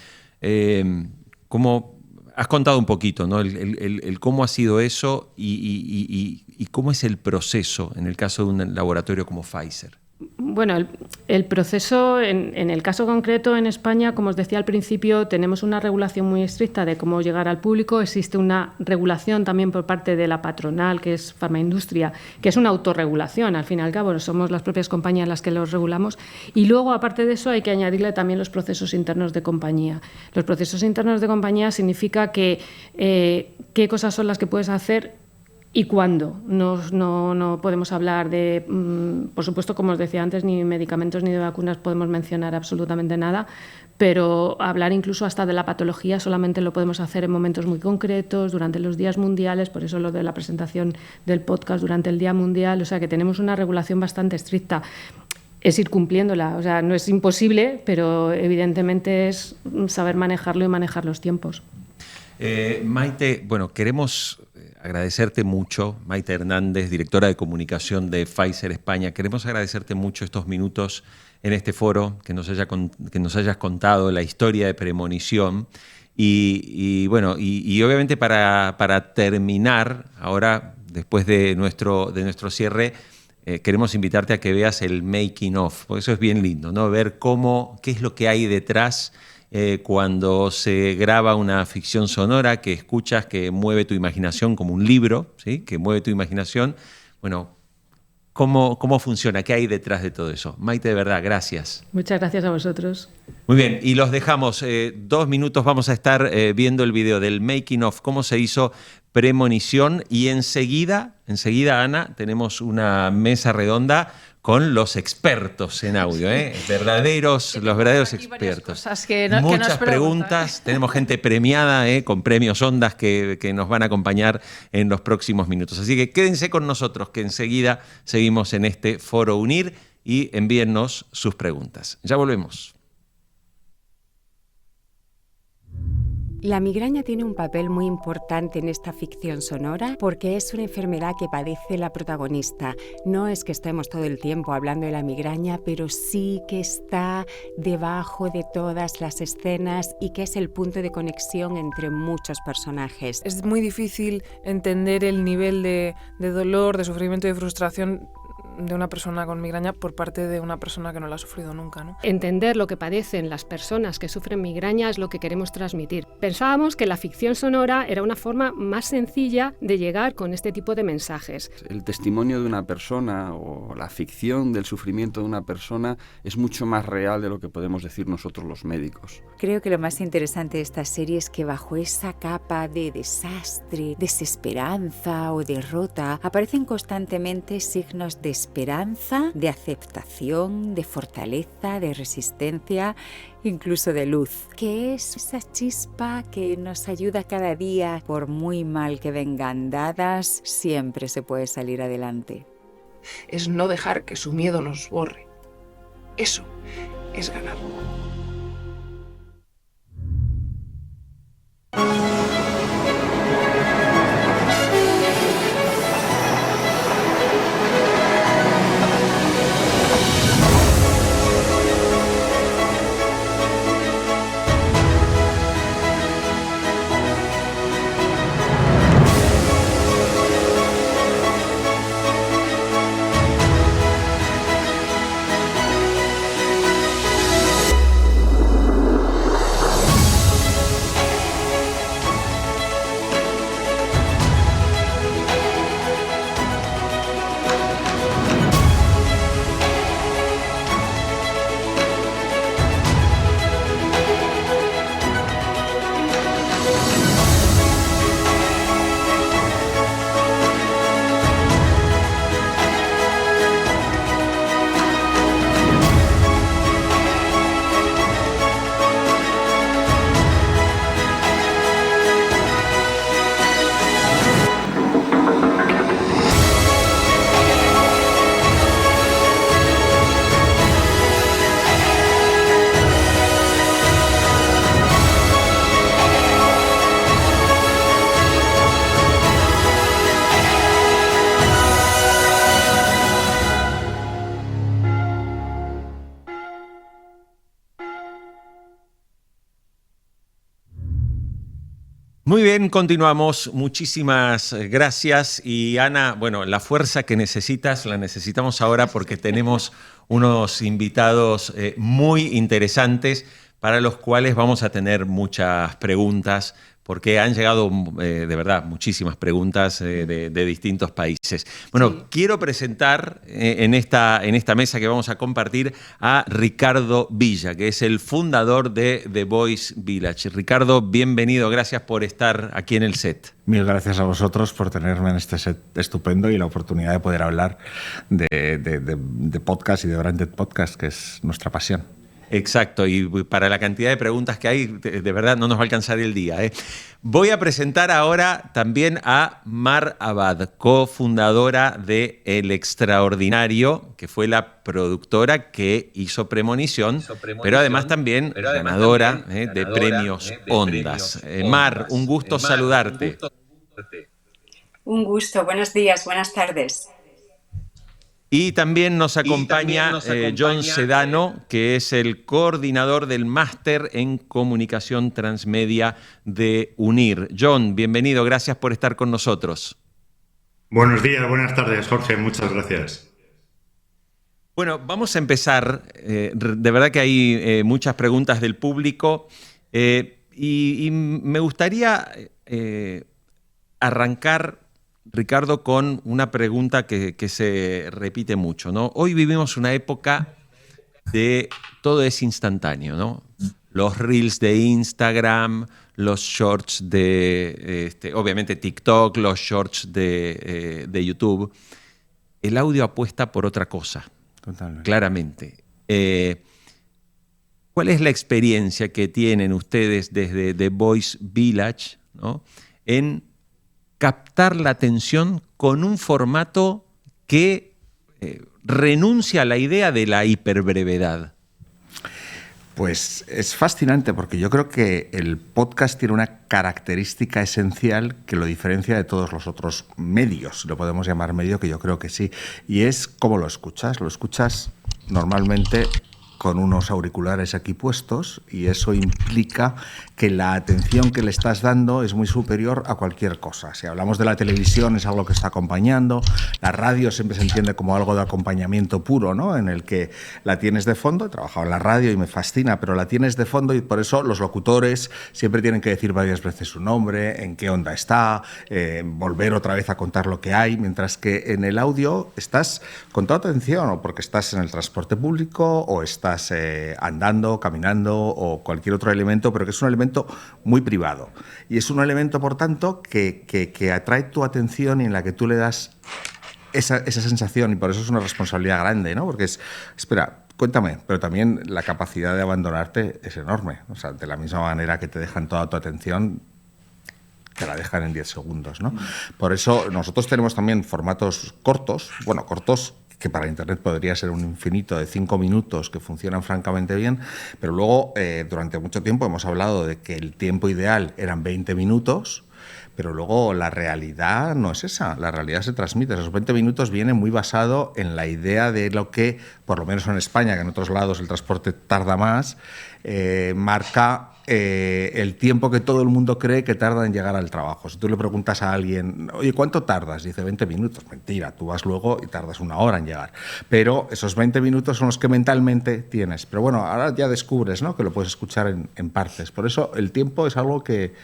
¿Cómo has contado un poquito, ¿no? el cómo ha sido eso y cómo es el proceso en el caso de un laboratorio como Pfizer? Bueno, el proceso, en el caso concreto en España, como os decía al principio, tenemos una regulación muy estricta de cómo llegar al público. Existe una regulación también por parte de la patronal, que es Farmaindustria, que es una autorregulación. Al fin y al cabo, somos las propias compañías las que los regulamos. Y luego, aparte de eso, hay que añadirle también los procesos internos de compañía. Los procesos internos de compañía significa que qué cosas son las que puedes hacer y cuándo. No podemos hablar de, por supuesto, como os decía antes, ni medicamentos ni de vacunas podemos mencionar absolutamente nada, pero hablar incluso hasta de la patología solamente lo podemos hacer en momentos muy concretos, durante los días mundiales, por eso lo de la presentación del podcast durante el Día Mundial. O sea que tenemos una regulación bastante estricta. Es ir cumpliéndola, o sea, no es imposible, pero evidentemente es saber manejarlo y manejar los tiempos. Maite, bueno, queremos agradecerte mucho, Maite Hernández, directora de comunicación de Pfizer España. Queremos agradecerte mucho estos minutos en este foro, que nos hayas contado la historia de Premonición. Y bueno, y obviamente para terminar, ahora, después de nuestro cierre, queremos invitarte a que veas el making of, porque eso es bien lindo, ¿no? Ver qué es lo que hay detrás cuando se graba una ficción sonora que escuchas, que mueve tu imaginación como un libro, ¿sí? Que mueve tu imaginación. Bueno, ¿cómo funciona? ¿Qué hay detrás de todo eso? Maite, de verdad, gracias. Muchas gracias a vosotros. Muy bien, y los dejamos. 2 minutos vamos a estar viendo el video del making of, cómo se hizo Premonición, y enseguida, Ana, tenemos una mesa redonda con los expertos en audio, los verdaderos expertos. Muchas preguntas, tenemos gente premiada con premios Ondas que nos van a acompañar en los próximos minutos. Así que quédense con nosotros, que enseguida seguimos en este Foro Unir, y envíennos sus preguntas. Ya volvemos. La migraña tiene un papel muy importante en esta ficción sonora porque es una enfermedad que padece la protagonista. No es que estemos todo el tiempo hablando de la migraña, pero sí que está debajo de todas las escenas y que es el punto de conexión entre muchos personajes. Es muy difícil entender el nivel de dolor, de sufrimiento y de frustración de una persona con migraña por parte de una persona que no la ha sufrido nunca, ¿no? Entender lo que padecen las personas que sufren migraña es lo que queremos transmitir. Pensábamos que la ficción sonora era una forma más sencilla de llegar con este tipo de mensajes. El testimonio de una persona o la ficción del sufrimiento de una persona es mucho más real de lo que podemos decir nosotros los médicos. Creo que lo más interesante de esta serie es que bajo esa capa de desastre, desesperanza o derrota aparecen constantemente signos de esperanza, de aceptación, de fortaleza, de resistencia, incluso de luz, que es esa chispa que nos ayuda cada día. Por muy mal que vengan dadas, siempre se puede salir adelante. Es no dejar que su miedo nos borre. Eso es ganar. Muy bien, continuamos. Muchísimas gracias. Y Ana, bueno, la fuerza que necesitas la necesitamos ahora porque tenemos unos invitados muy interesantes para los cuales vamos a tener muchas preguntas, porque han llegado de verdad muchísimas preguntas de distintos países. Bueno, sí. Quiero presentar en esta mesa que vamos a compartir a Ricardo Villa, que es el fundador de The Voice Village. Ricardo, bienvenido, gracias por estar aquí en el set. Mil gracias a vosotros por tenerme en este set estupendo y la oportunidad de poder hablar de podcast y de Branded Podcast, que es nuestra pasión. Exacto, y para la cantidad de preguntas que hay, de verdad no nos va a alcanzar el día. Voy a presentar ahora también a Mar Abad, cofundadora de El Extraordinario, que fue la productora que hizo Premonición, pero además también ganadora de premios Ondas. Mar, un gusto saludarte. Un gusto, buenos días, buenas tardes. Y también nos acompaña John Sedano, que es el coordinador del Máster en Comunicación Transmedia de UNIR. John, bienvenido, gracias por estar con nosotros. Buenos días, buenas tardes, Jorge, muchas gracias. Bueno, vamos a empezar. De verdad que hay muchas preguntas del público y me gustaría arrancar, Ricardo, con una pregunta que se repite mucho, ¿no? Hoy vivimos una época de todo es instantáneo, ¿no? Los reels de Instagram, los shorts de, obviamente, TikTok, los shorts de YouTube. El audio apuesta por otra cosa, totalmente. Claramente. ¿Cuál es la experiencia que tienen ustedes desde The Voice Village, ¿no?, en captar la atención con un formato que renuncia a la idea de la hiperbrevedad? Pues es fascinante porque yo creo que el podcast tiene una característica esencial que lo diferencia de todos los otros medios, lo podemos llamar medio, que yo creo que sí, y es cómo lo escuchas. Lo escuchas normalmente con unos auriculares aquí puestos y eso implica que la atención que le estás dando es muy superior a cualquier cosa. Si hablamos de la televisión es algo que está acompañando, la radio siempre se entiende como algo de acompañamiento puro, ¿no?, en el que la tienes de fondo. He trabajado en la radio y me fascina, pero la tienes de fondo y por eso los locutores siempre tienen que decir varias veces su nombre, en qué onda está, volver otra vez a contar lo que hay, mientras que en el audio estás con toda atención, o porque estás en el transporte público o estás andando, caminando o cualquier otro elemento, pero que es un elemento muy privado. Y es un elemento, por tanto, que atrae tu atención y en la que tú le das esa sensación, y por eso es una responsabilidad grande, ¿no? Porque es, espera, cuéntame, pero también la capacidad de abandonarte es enorme. O sea, de la misma manera que te dejan toda tu atención, te la dejan en 10 segundos, ¿no? Por eso nosotros tenemos también formatos cortos, bueno, cortos, que para Internet podría ser un infinito de 5 minutos que funcionan francamente bien, pero luego durante mucho tiempo hemos hablado de que el tiempo ideal eran 20 minutos, pero luego la realidad no es esa, la realidad se transmite. Esos 20 minutos vienen muy basado en la idea de lo que, por lo menos en España, que en otros lados el transporte tarda más, marca el tiempo que todo el mundo cree que tarda en llegar al trabajo. Si tú le preguntas a alguien, oye, ¿cuánto tardas? Dice 20 minutos. Mentira, tú vas luego y tardas 1 hora en llegar. Pero esos 20 minutos son los que mentalmente tienes. Pero bueno, ahora ya descubres, ¿no?, que lo puedes escuchar en partes. Por eso el tiempo es algo que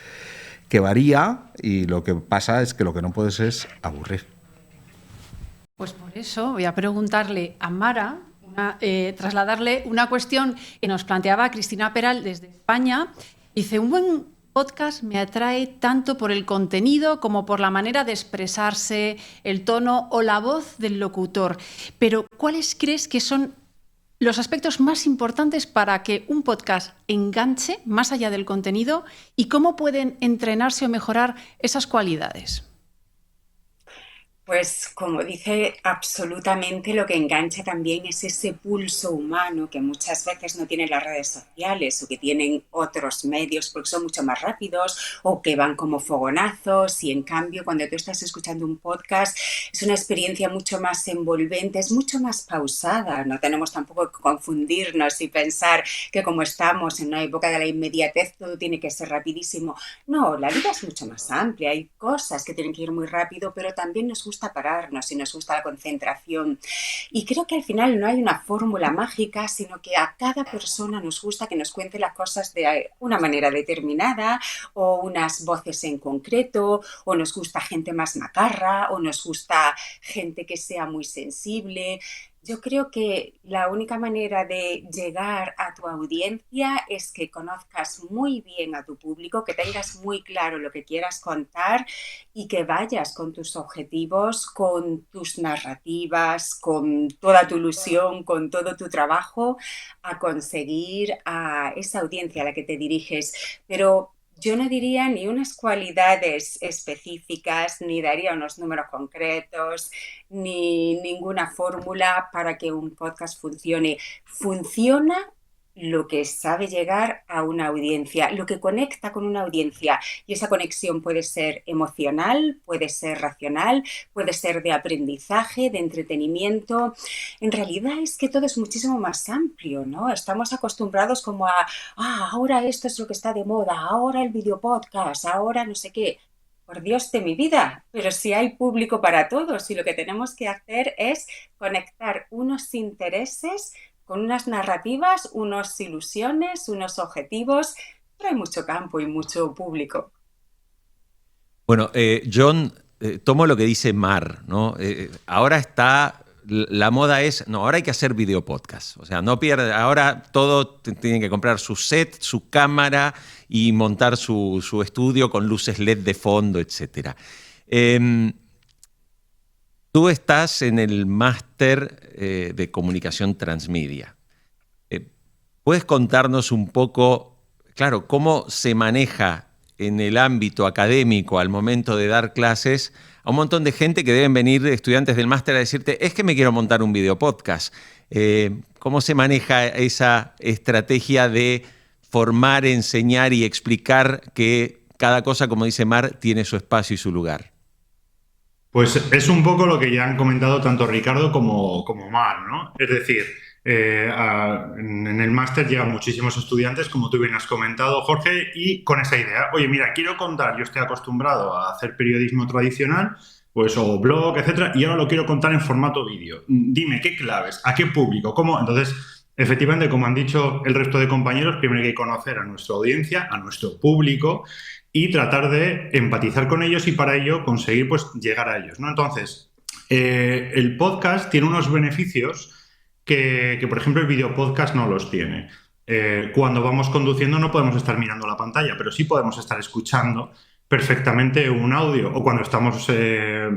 varía y lo que pasa es que lo que no puedes es aburrir. Pues por eso voy a preguntarle a Mara, trasladarle una cuestión que nos planteaba Cristina Peral desde España. Dice, un buen podcast me atrae tanto por el contenido como por la manera de expresarse, el tono o la voz del locutor. Pero, ¿cuáles crees que son los aspectos más importantes para que un podcast enganche más allá del contenido y cómo pueden entrenarse o mejorar esas cualidades? Pues como dice, absolutamente lo que engancha también es ese pulso humano que muchas veces no tienen las redes sociales o que tienen otros medios porque son mucho más rápidos o que van como fogonazos, y en cambio cuando tú estás escuchando un podcast es una experiencia mucho más envolvente, es mucho más pausada. No tenemos tampoco que confundirnos y pensar que como estamos en una época de la inmediatez todo tiene que ser rapidísimo. No, la vida es mucho más amplia, hay cosas que tienen que ir muy rápido, pero también nos gusta pararnos y nos gusta la concentración. Y creo que al final no hay una fórmula mágica, sino que a cada persona nos gusta que nos cuente las cosas de una manera determinada, o unas voces en concreto, o nos gusta gente más macarra, o nos gusta gente que sea muy sensible. Yo creo que la única manera de llegar a tu audiencia es que conozcas muy bien a tu público, que tengas muy claro lo que quieras contar y que vayas con tus objetivos, con tus narrativas, con toda tu ilusión, con todo tu trabajo, a conseguir a esa audiencia a la que te diriges. Pero yo no diría ni unas cualidades específicas, ni daría unos números concretos, ni ninguna fórmula para que un podcast funcione. Funciona lo que sabe llegar a una audiencia, lo que conecta con una audiencia. Y esa conexión puede ser emocional, puede ser racional, puede ser de aprendizaje, de entretenimiento. En realidad es que todo es muchísimo más amplio, ¿no? Estamos acostumbrados como a, ahora esto es lo que está de moda, ahora el videopodcast, ahora no sé qué. Por Dios de mi vida, pero si hay público para todos y lo que tenemos que hacer es conectar unos intereses con unas narrativas, unas ilusiones, unos objetivos, pero hay mucho campo y mucho público. Bueno, John, tomo lo que dice Mar, ¿no? Ahora está, la moda es, no, ahora hay que hacer videopodcast. O sea, no pierde, ahora todo tienen que comprar su set, su cámara y montar su estudio con luces LED de fondo, etc. Tú estás en el máster de comunicación transmedia. ¿Puedes contarnos un poco, claro, cómo se maneja en el ámbito académico al momento de dar clases a un montón de gente que deben venir estudiantes del máster a decirte, es que me quiero montar un videopodcast? ¿Cómo se maneja esa estrategia de formar, enseñar y explicar que cada cosa, como dice Mar, tiene su espacio y su lugar? Pues es un poco lo que ya han comentado tanto Ricardo como Mar, ¿no? Es decir, en el máster llegan muchísimos estudiantes, como tú bien has comentado, Jorge, y con esa idea, oye, mira, quiero contar, yo estoy acostumbrado a hacer periodismo tradicional, pues o blog, etcétera, y ahora lo quiero contar en formato vídeo. Dime, ¿qué claves? ¿A qué público? ¿Cómo? Entonces, efectivamente, como han dicho el resto de compañeros, primero hay que conocer a nuestra audiencia, a nuestro público, y tratar de empatizar con ellos y para ello conseguir pues llegar a ellos, ¿no? Entonces, el podcast tiene unos beneficios que, por ejemplo, el videopodcast no los tiene. Cuando vamos conduciendo no podemos estar mirando la pantalla, pero sí podemos estar escuchando perfectamente un audio, o cuando estamos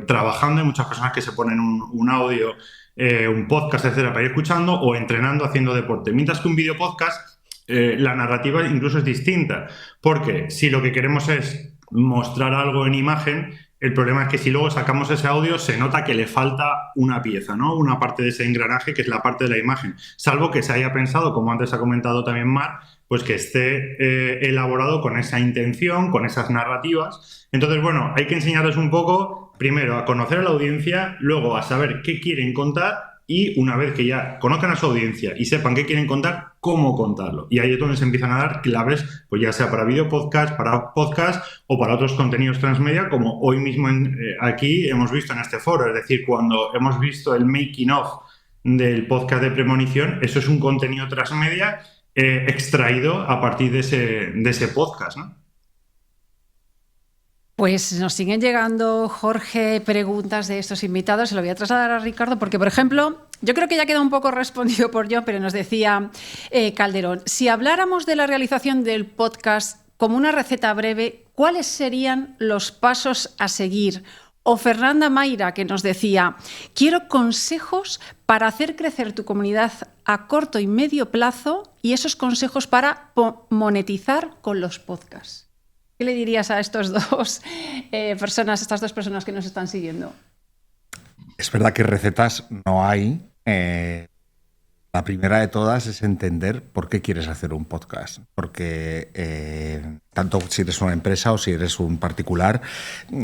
trabajando, hay muchas personas que se ponen un audio, un podcast, etcétera, para ir escuchando, o entrenando, haciendo deporte. Mientras que un videopodcast, la narrativa incluso es distinta, porque si lo que queremos es mostrar algo en imagen, el problema es que si luego sacamos ese audio se nota que le falta una pieza, ¿no? Una parte de ese engranaje que es la parte de la imagen, salvo que se haya pensado, como antes ha comentado también Mar, pues que esté elaborado con esa intención, con esas narrativas. Entonces, bueno, hay que enseñarles un poco, primero, a conocer a la audiencia, luego a saber qué quieren contar, y una vez que ya conozcan a su audiencia y sepan qué quieren contar, cómo contarlo. Y ahí es donde se empiezan a dar claves, pues ya sea para videopodcast, para podcast o para otros contenidos transmedia, como hoy mismo aquí hemos visto en este foro. Es decir, cuando hemos visto el making of del podcast de Premonición, eso es un contenido transmedia extraído a partir de ese podcast, ¿no? Pues nos siguen llegando, Jorge, preguntas de estos invitados. Se lo voy a trasladar a Ricardo porque, por ejemplo, yo creo que ya queda un poco respondido por yo, pero nos decía Calderón, si habláramos de la realización del podcast como una receta breve, ¿cuáles serían los pasos a seguir? O Fernanda Mayra, que nos decía, quiero consejos para hacer crecer tu comunidad a corto y medio plazo y esos consejos para monetizar con los podcasts. ¿Qué le dirías a estos dos personas, estas dos personas que nos están siguiendo? Es verdad que recetas no hay. La primera de todas es entender por qué quieres hacer un podcast. Porque tanto si eres una empresa o si eres un particular,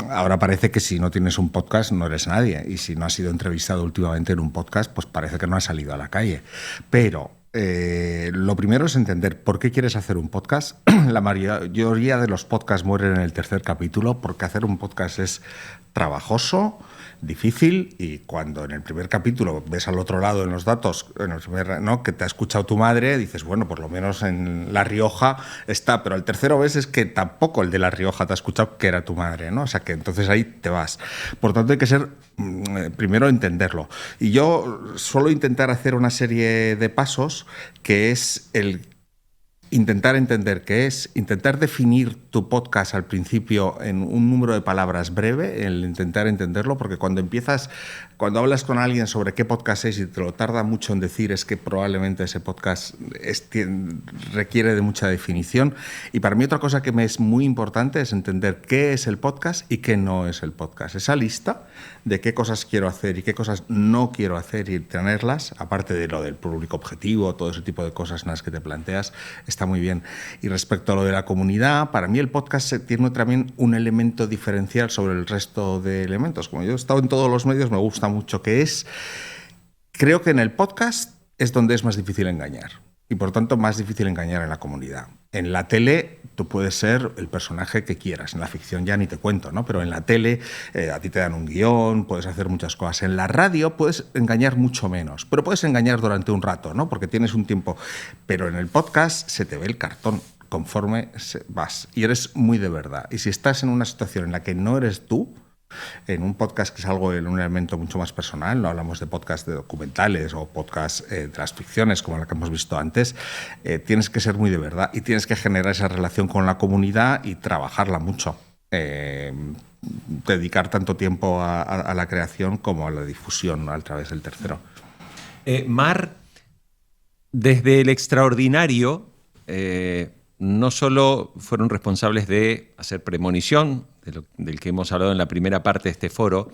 ahora parece que si no tienes un podcast no eres nadie. Y si no has sido entrevistado últimamente en un podcast, pues parece que no has salido a la calle. Pero lo primero es entender por qué quieres hacer un podcast. La mayoría de los podcasts mueren en el tercer capítulo porque hacer un podcast es trabajoso, difícil, y cuando en el primer capítulo ves al otro lado en los datos ¿no? que te ha escuchado tu madre, dices, bueno, por lo menos en La Rioja está, pero al tercero ves es que tampoco el de La Rioja te ha escuchado que era tu madre, ¿no? O sea que entonces ahí te vas. Por tanto hay que ser, primero entenderlo. Y yo suelo intentar hacer una serie de pasos que es el intentar entender qué es, intentar definir tu podcast al principio en un número de palabras breve, el intentar entenderlo, porque cuando hablas con alguien sobre qué podcast es y te lo tarda mucho en decir, es que probablemente ese podcast requiere de mucha definición. Y para mí otra cosa que me es muy importante es entender qué es el podcast y qué no es el podcast. Esa lista de qué cosas quiero hacer y qué cosas no quiero hacer y tenerlas, aparte de lo del público objetivo, todo ese tipo de cosas en las que te planteas, está muy bien. Y respecto a lo de la comunidad, para mí el podcast tiene también un elemento diferencial sobre el resto de elementos. Como yo he estado en todos los medios, me gusta mucho creo que en el podcast es donde es más difícil engañar. Y por tanto más difícil engañar en la comunidad. En la tele tú puedes ser el personaje que quieras, en la ficción ya ni te cuento, ¿no? Pero en la tele a ti te dan un guión, puedes hacer muchas cosas. En la radio puedes engañar mucho menos, pero puedes engañar durante un rato, ¿no? Porque tienes un tiempo. Pero en el podcast se te ve el cartón conforme vas y eres muy de verdad. Y si estás en una situación en la que no eres tú, en un podcast que es algo en un elemento mucho más personal, no hablamos de podcast de documentales o podcast de las ficciones como la que hemos visto antes, tienes que ser muy de verdad y tienes que generar esa relación con la comunidad y trabajarla mucho. Dedicar tanto tiempo a la creación como a la difusión, ¿no? A través del tercero. Mar, desde el extraordinario, no solo fueron responsables de hacer premonición, del que hemos hablado en la primera parte de este foro,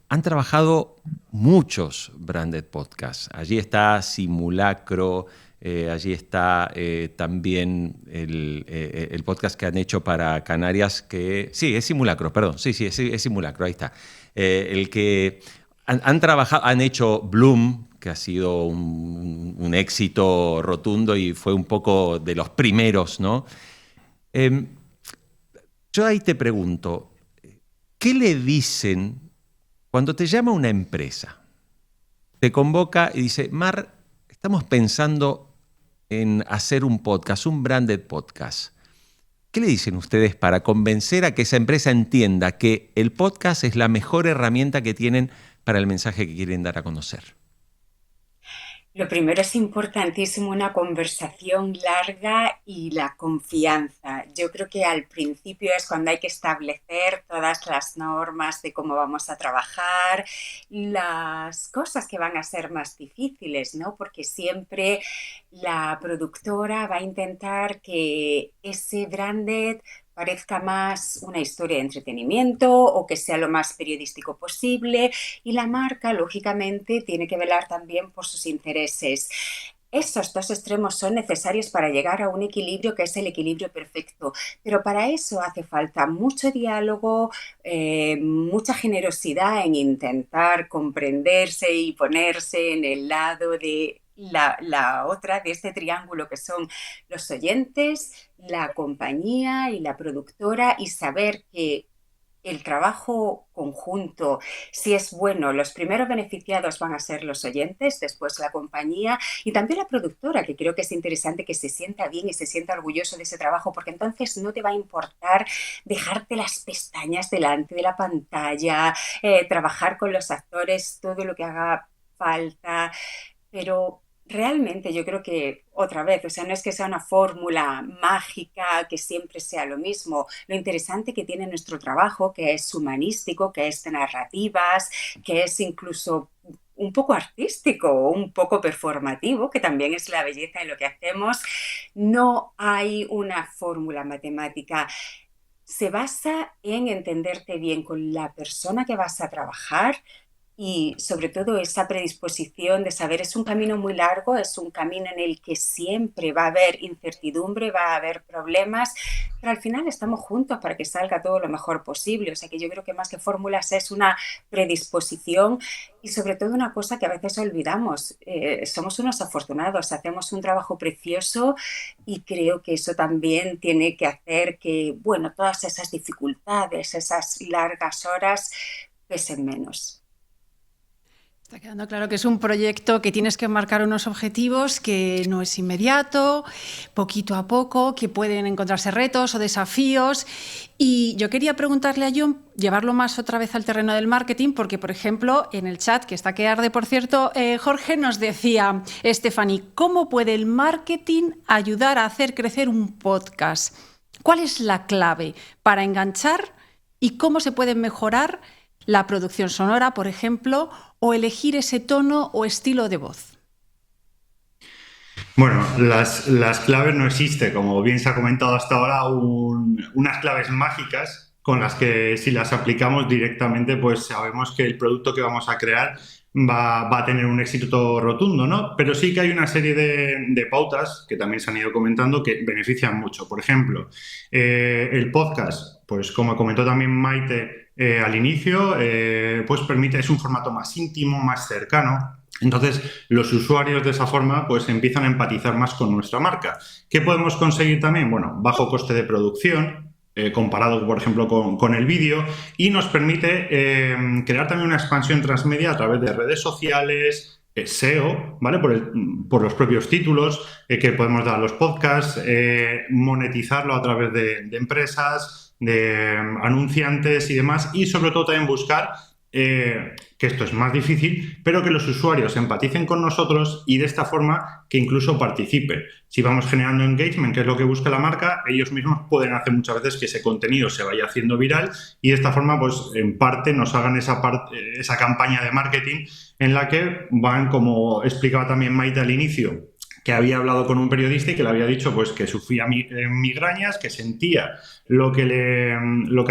han trabajado muchos branded podcasts. Allí está Simulacro, allí está también el podcast que han hecho para Canarias, que sí, es Simulacro, perdón, sí, es Simulacro, ahí está. El que han trabajado, han hecho Bloom, que ha sido un éxito rotundo y fue un poco de los primeros, ¿no? Yo ahí te pregunto, ¿qué le dicen cuando te llama una empresa? Te convoca y dice, Mar, estamos pensando en hacer un podcast, un branded podcast. ¿Qué le dicen ustedes para convencer a que esa empresa entienda que el podcast es la mejor herramienta que tienen para el mensaje que quieren dar a conocer? Lo primero es importantísimo una conversación larga y la confianza. Yo creo que al principio es cuando hay que establecer todas las normas de cómo vamos a trabajar, las cosas que van a ser más difíciles, ¿no? Porque siempre la productora va a intentar que ese branded parezca más una historia de entretenimiento o que sea lo más periodístico posible, y la marca, lógicamente, tiene que velar también por sus intereses. Esos dos extremos son necesarios para llegar a un equilibrio que es el equilibrio perfecto, pero para eso hace falta mucho diálogo, mucha generosidad en intentar comprenderse y ponerse en el lado de la otra, de este triángulo que son los oyentes, la compañía y la productora, y saber que el trabajo conjunto, si es bueno, los primeros beneficiados van a ser los oyentes, después la compañía y también la productora, que creo que es interesante que se sienta bien y se sienta orgulloso de ese trabajo, porque entonces no te va a importar dejarte las pestañas delante de la pantalla, trabajar con los actores, todo lo que haga falta, pero realmente yo creo que, otra vez, o sea, no es que sea una fórmula mágica, que siempre sea lo mismo. Lo interesante que tiene nuestro trabajo, que es humanístico, que es de narrativas, que es incluso un poco artístico, un poco performativo, que también es la belleza de lo que hacemos. No hay una fórmula matemática. Se basa en entenderte bien con la persona que vas a trabajar y sobre todo esa predisposición de saber es un camino muy largo, es un camino en el que siempre va a haber incertidumbre, va a haber problemas, pero al final estamos juntos para que salga todo lo mejor posible. O sea que yo creo que más que fórmulas es una predisposición y sobre todo una cosa que a veces olvidamos, somos unos afortunados, hacemos un trabajo precioso y creo que eso también tiene que hacer que, bueno, todas esas dificultades, esas largas horas pesen menos. Está quedando claro que es un proyecto que tienes que marcar unos objetivos, que no es inmediato, poquito a poco, que pueden encontrarse retos o desafíos. Y yo quería preguntarle a Jon, llevarlo más otra vez al terreno del marketing, porque, por ejemplo, en el chat, que está que arde, por cierto, Jorge, nos decía, Stephanie, ¿cómo puede el marketing ayudar a hacer crecer un podcast? ¿Cuál es la clave para enganchar y cómo se puede mejorar la producción sonora, por ejemplo, o elegir ese tono o estilo de voz? Bueno, las claves no existe, como bien se ha comentado hasta ahora, unas claves mágicas con las que si las aplicamos directamente, pues sabemos que el producto que vamos a crear va a tener un éxito rotundo, ¿no? Pero sí que hay una serie de pautas que también se han ido comentando que benefician mucho. Por ejemplo, el podcast, pues como comentó también Maite al inicio, pues es un formato más íntimo, más cercano. Entonces, los usuarios de esa forma pues empiezan a empatizar más con nuestra marca. ¿Qué podemos conseguir también? Bueno, bajo coste de producción, comparado, por ejemplo, con el vídeo, y nos permite crear también una expansión transmedia a través de redes sociales, SEO, ¿vale? Por los propios títulos que podemos dar a los podcasts, monetizarlo a través de empresas, de anunciantes y demás, y sobre todo también buscar que esto es más difícil, pero que los usuarios empaticen con nosotros y de esta forma que incluso participen. Si vamos generando engagement, que es lo que busca la marca, ellos mismos pueden hacer muchas veces que ese contenido se vaya haciendo viral y de esta forma, pues en parte nos hagan esa campaña de marketing en la que van, como explicaba también Maite al inicio, que había hablado con un periodista y que le había dicho pues que sufría migrañas, que sentía lo que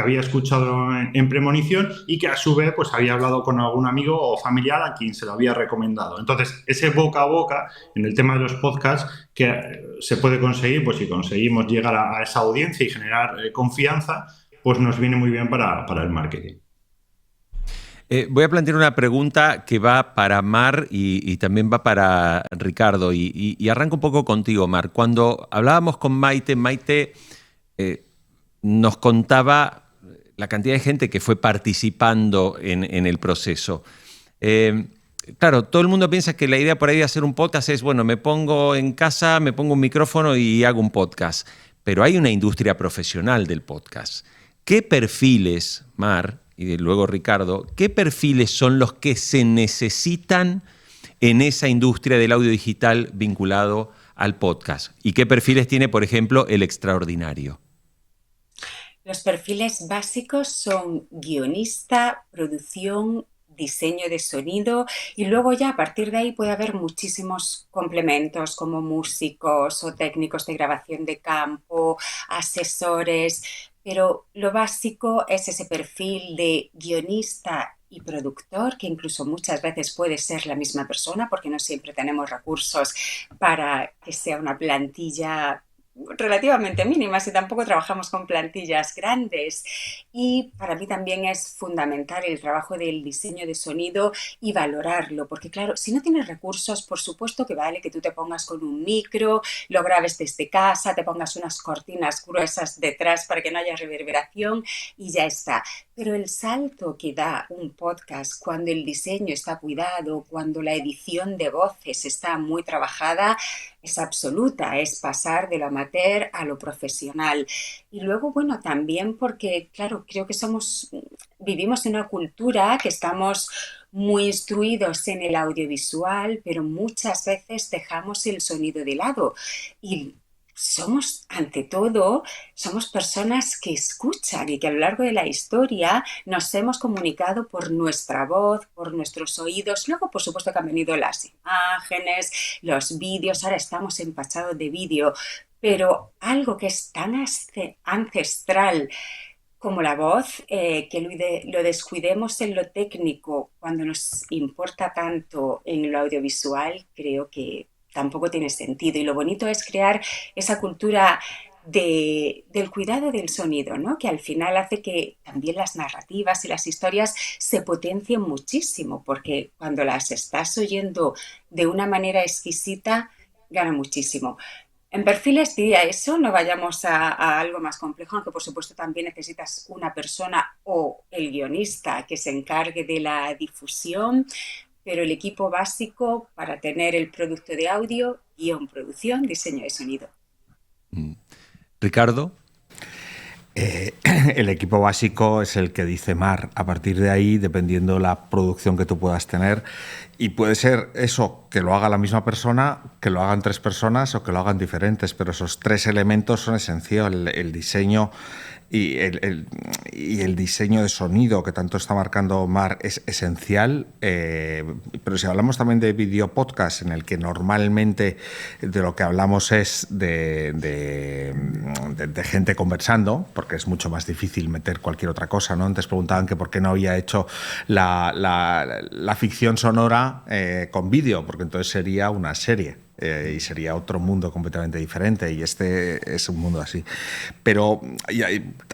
había escuchado en premonición y que a su vez pues había hablado con algún amigo o familiar a quien se lo había recomendado. Entonces, ese boca a boca en el tema de los podcasts que se puede conseguir, pues si conseguimos llegar a esa audiencia y generar confianza, pues nos viene muy bien para el marketing. Voy a plantear una pregunta que va para Mar y también va para Ricardo. Y arranco un poco contigo, Mar. Cuando hablábamos con Maite nos contaba la cantidad de gente que fue participando en el proceso. Claro, todo el mundo piensa que la idea por ahí de hacer un podcast es, bueno, me pongo en casa, me pongo un micrófono y hago un podcast. Pero hay una industria profesional del podcast. ¿Qué perfiles, Mar, y luego Ricardo, qué perfiles son los que se necesitan en esa industria del audio digital vinculado al podcast? ¿Y qué perfiles tiene, por ejemplo, El Extraordinario? Los perfiles básicos son guionista, producción, diseño de sonido y luego ya a partir de ahí puede haber muchísimos complementos como músicos o técnicos de grabación de campo, asesores, pero lo básico es ese perfil de guionista y productor, que incluso muchas veces puede ser la misma persona porque no siempre tenemos recursos para que sea una plantilla relativamente mínimas y tampoco trabajamos con plantillas grandes. Y para mí también es fundamental el trabajo del diseño de sonido y valorarlo, porque claro, si no tienes recursos, por supuesto que vale que tú te pongas con un micro, lo grabes desde casa, te pongas unas cortinas gruesas detrás para que no haya reverberación y ya está. Pero el salto que da un podcast cuando el diseño está cuidado, cuando la edición de voces está muy trabajada, es absoluta, es pasar de lo amateur a lo profesional. Y luego, bueno, también porque, claro, creo que vivimos en una cultura que estamos muy instruidos en el audiovisual, pero muchas veces dejamos el sonido de lado. Y somos, ante todo, somos personas que escuchan y que a lo largo de la historia nos hemos comunicado por nuestra voz, por nuestros oídos. Luego, por supuesto, que han venido las imágenes, los vídeos, ahora estamos empachados de vídeo, pero algo que es tan ancestral como la voz, que lo descuidemos en lo técnico cuando nos importa tanto en lo audiovisual, creo que tampoco tiene sentido. Y lo bonito es crear esa cultura del cuidado del sonido, ¿no? Que al final hace que también las narrativas y las historias se potencien muchísimo, porque cuando las estás oyendo de una manera exquisita, gana muchísimo. En perfiles diría eso, no vayamos a algo más complejo, aunque por supuesto también necesitas una persona o el guionista que se encargue de la difusión, pero el equipo básico para tener el producto de audio, guión, producción, diseño de sonido. Ricardo. El equipo básico es el que dice Mar. A partir de ahí, dependiendo de la producción que tú puedas tener, y puede ser eso, que lo haga la misma persona, que lo hagan 3 personas o que lo hagan diferentes, pero esos 3 elementos son esenciales. El diseño y el diseño de sonido que tanto está marcando Mar es esencial, pero si hablamos también de video podcast, en el que normalmente de lo que hablamos es de gente conversando, porque es mucho más difícil meter cualquier otra cosa, ¿no? Antes preguntaban que por qué no había hecho la ficción sonora con vídeo, porque entonces sería una serie. Y sería otro mundo completamente diferente, y este es un mundo así. Pero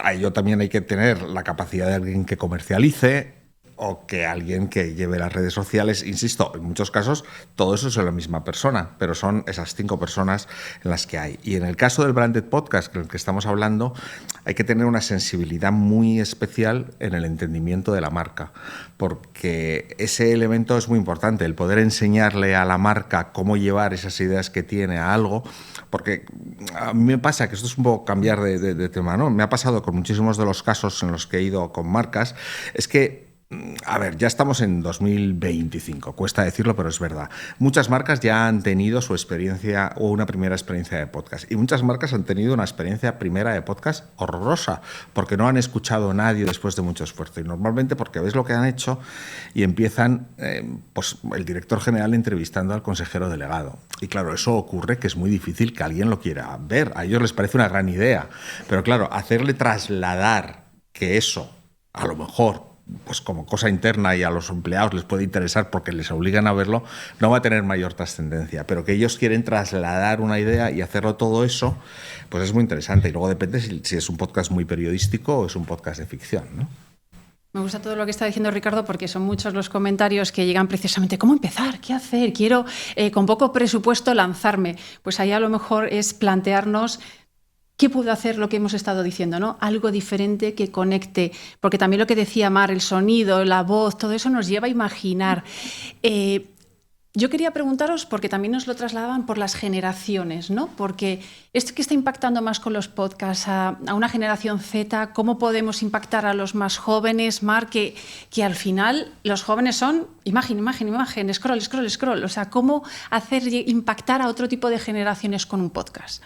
a ello también hay que tener la capacidad de alguien que comercialice o que alguien que lleve las redes sociales. Insisto, en muchos casos todo eso es la misma persona, pero son esas 5 personas en las que hay. Y en el caso del branded podcast, del que estamos hablando, hay que tener una sensibilidad muy especial en el entendimiento de la marca, porque ese elemento es muy importante, el poder enseñarle a la marca cómo llevar esas ideas que tiene a algo. Porque a mí me pasa, que esto es un poco cambiar de tema, ¿no? Me ha pasado con muchísimos de los casos en los que he ido con marcas, es que, a ver, ya estamos en 2025, cuesta decirlo, pero es verdad. Muchas marcas ya han tenido su experiencia o una primera experiencia de podcast, y muchas marcas han tenido una experiencia primera de podcast horrorosa, porque no han escuchado a nadie después de mucho esfuerzo, y normalmente porque ves lo que han hecho y empiezan pues el director general entrevistando al consejero delegado. Y claro, eso ocurre, que es muy difícil que alguien lo quiera ver. A ellos les parece una gran idea, pero claro, hacerle trasladar que eso, a lo mejor, pues como cosa interna, y a los empleados les puede interesar porque les obligan a verlo, no va a tener mayor trascendencia, pero que ellos quieren trasladar una idea y hacerlo todo eso, pues es muy interesante. Y luego depende si es un podcast muy periodístico o es un podcast de ficción, ¿no? Me gusta todo lo que está diciendo Ricardo, porque son muchos los comentarios que llegan precisamente ¿cómo empezar? ¿Qué hacer? Quiero con poco presupuesto lanzarme. Pues ahí a lo mejor es plantearnos ¿qué puedo hacer? Lo que hemos estado diciendo, ¿no? Algo diferente que conecte, porque también lo que decía Mar, el sonido, la voz, todo eso nos lleva a imaginar. Yo quería preguntaros, porque también nos lo trasladaban por las generaciones, ¿no? Porque esto que está impactando más con los podcasts a una generación Z, ¿cómo podemos impactar a los más jóvenes, Mar? Que al final los jóvenes son imagen, scroll, scroll, scroll. O sea, ¿cómo hacer impactar a otro tipo de generaciones con un podcast?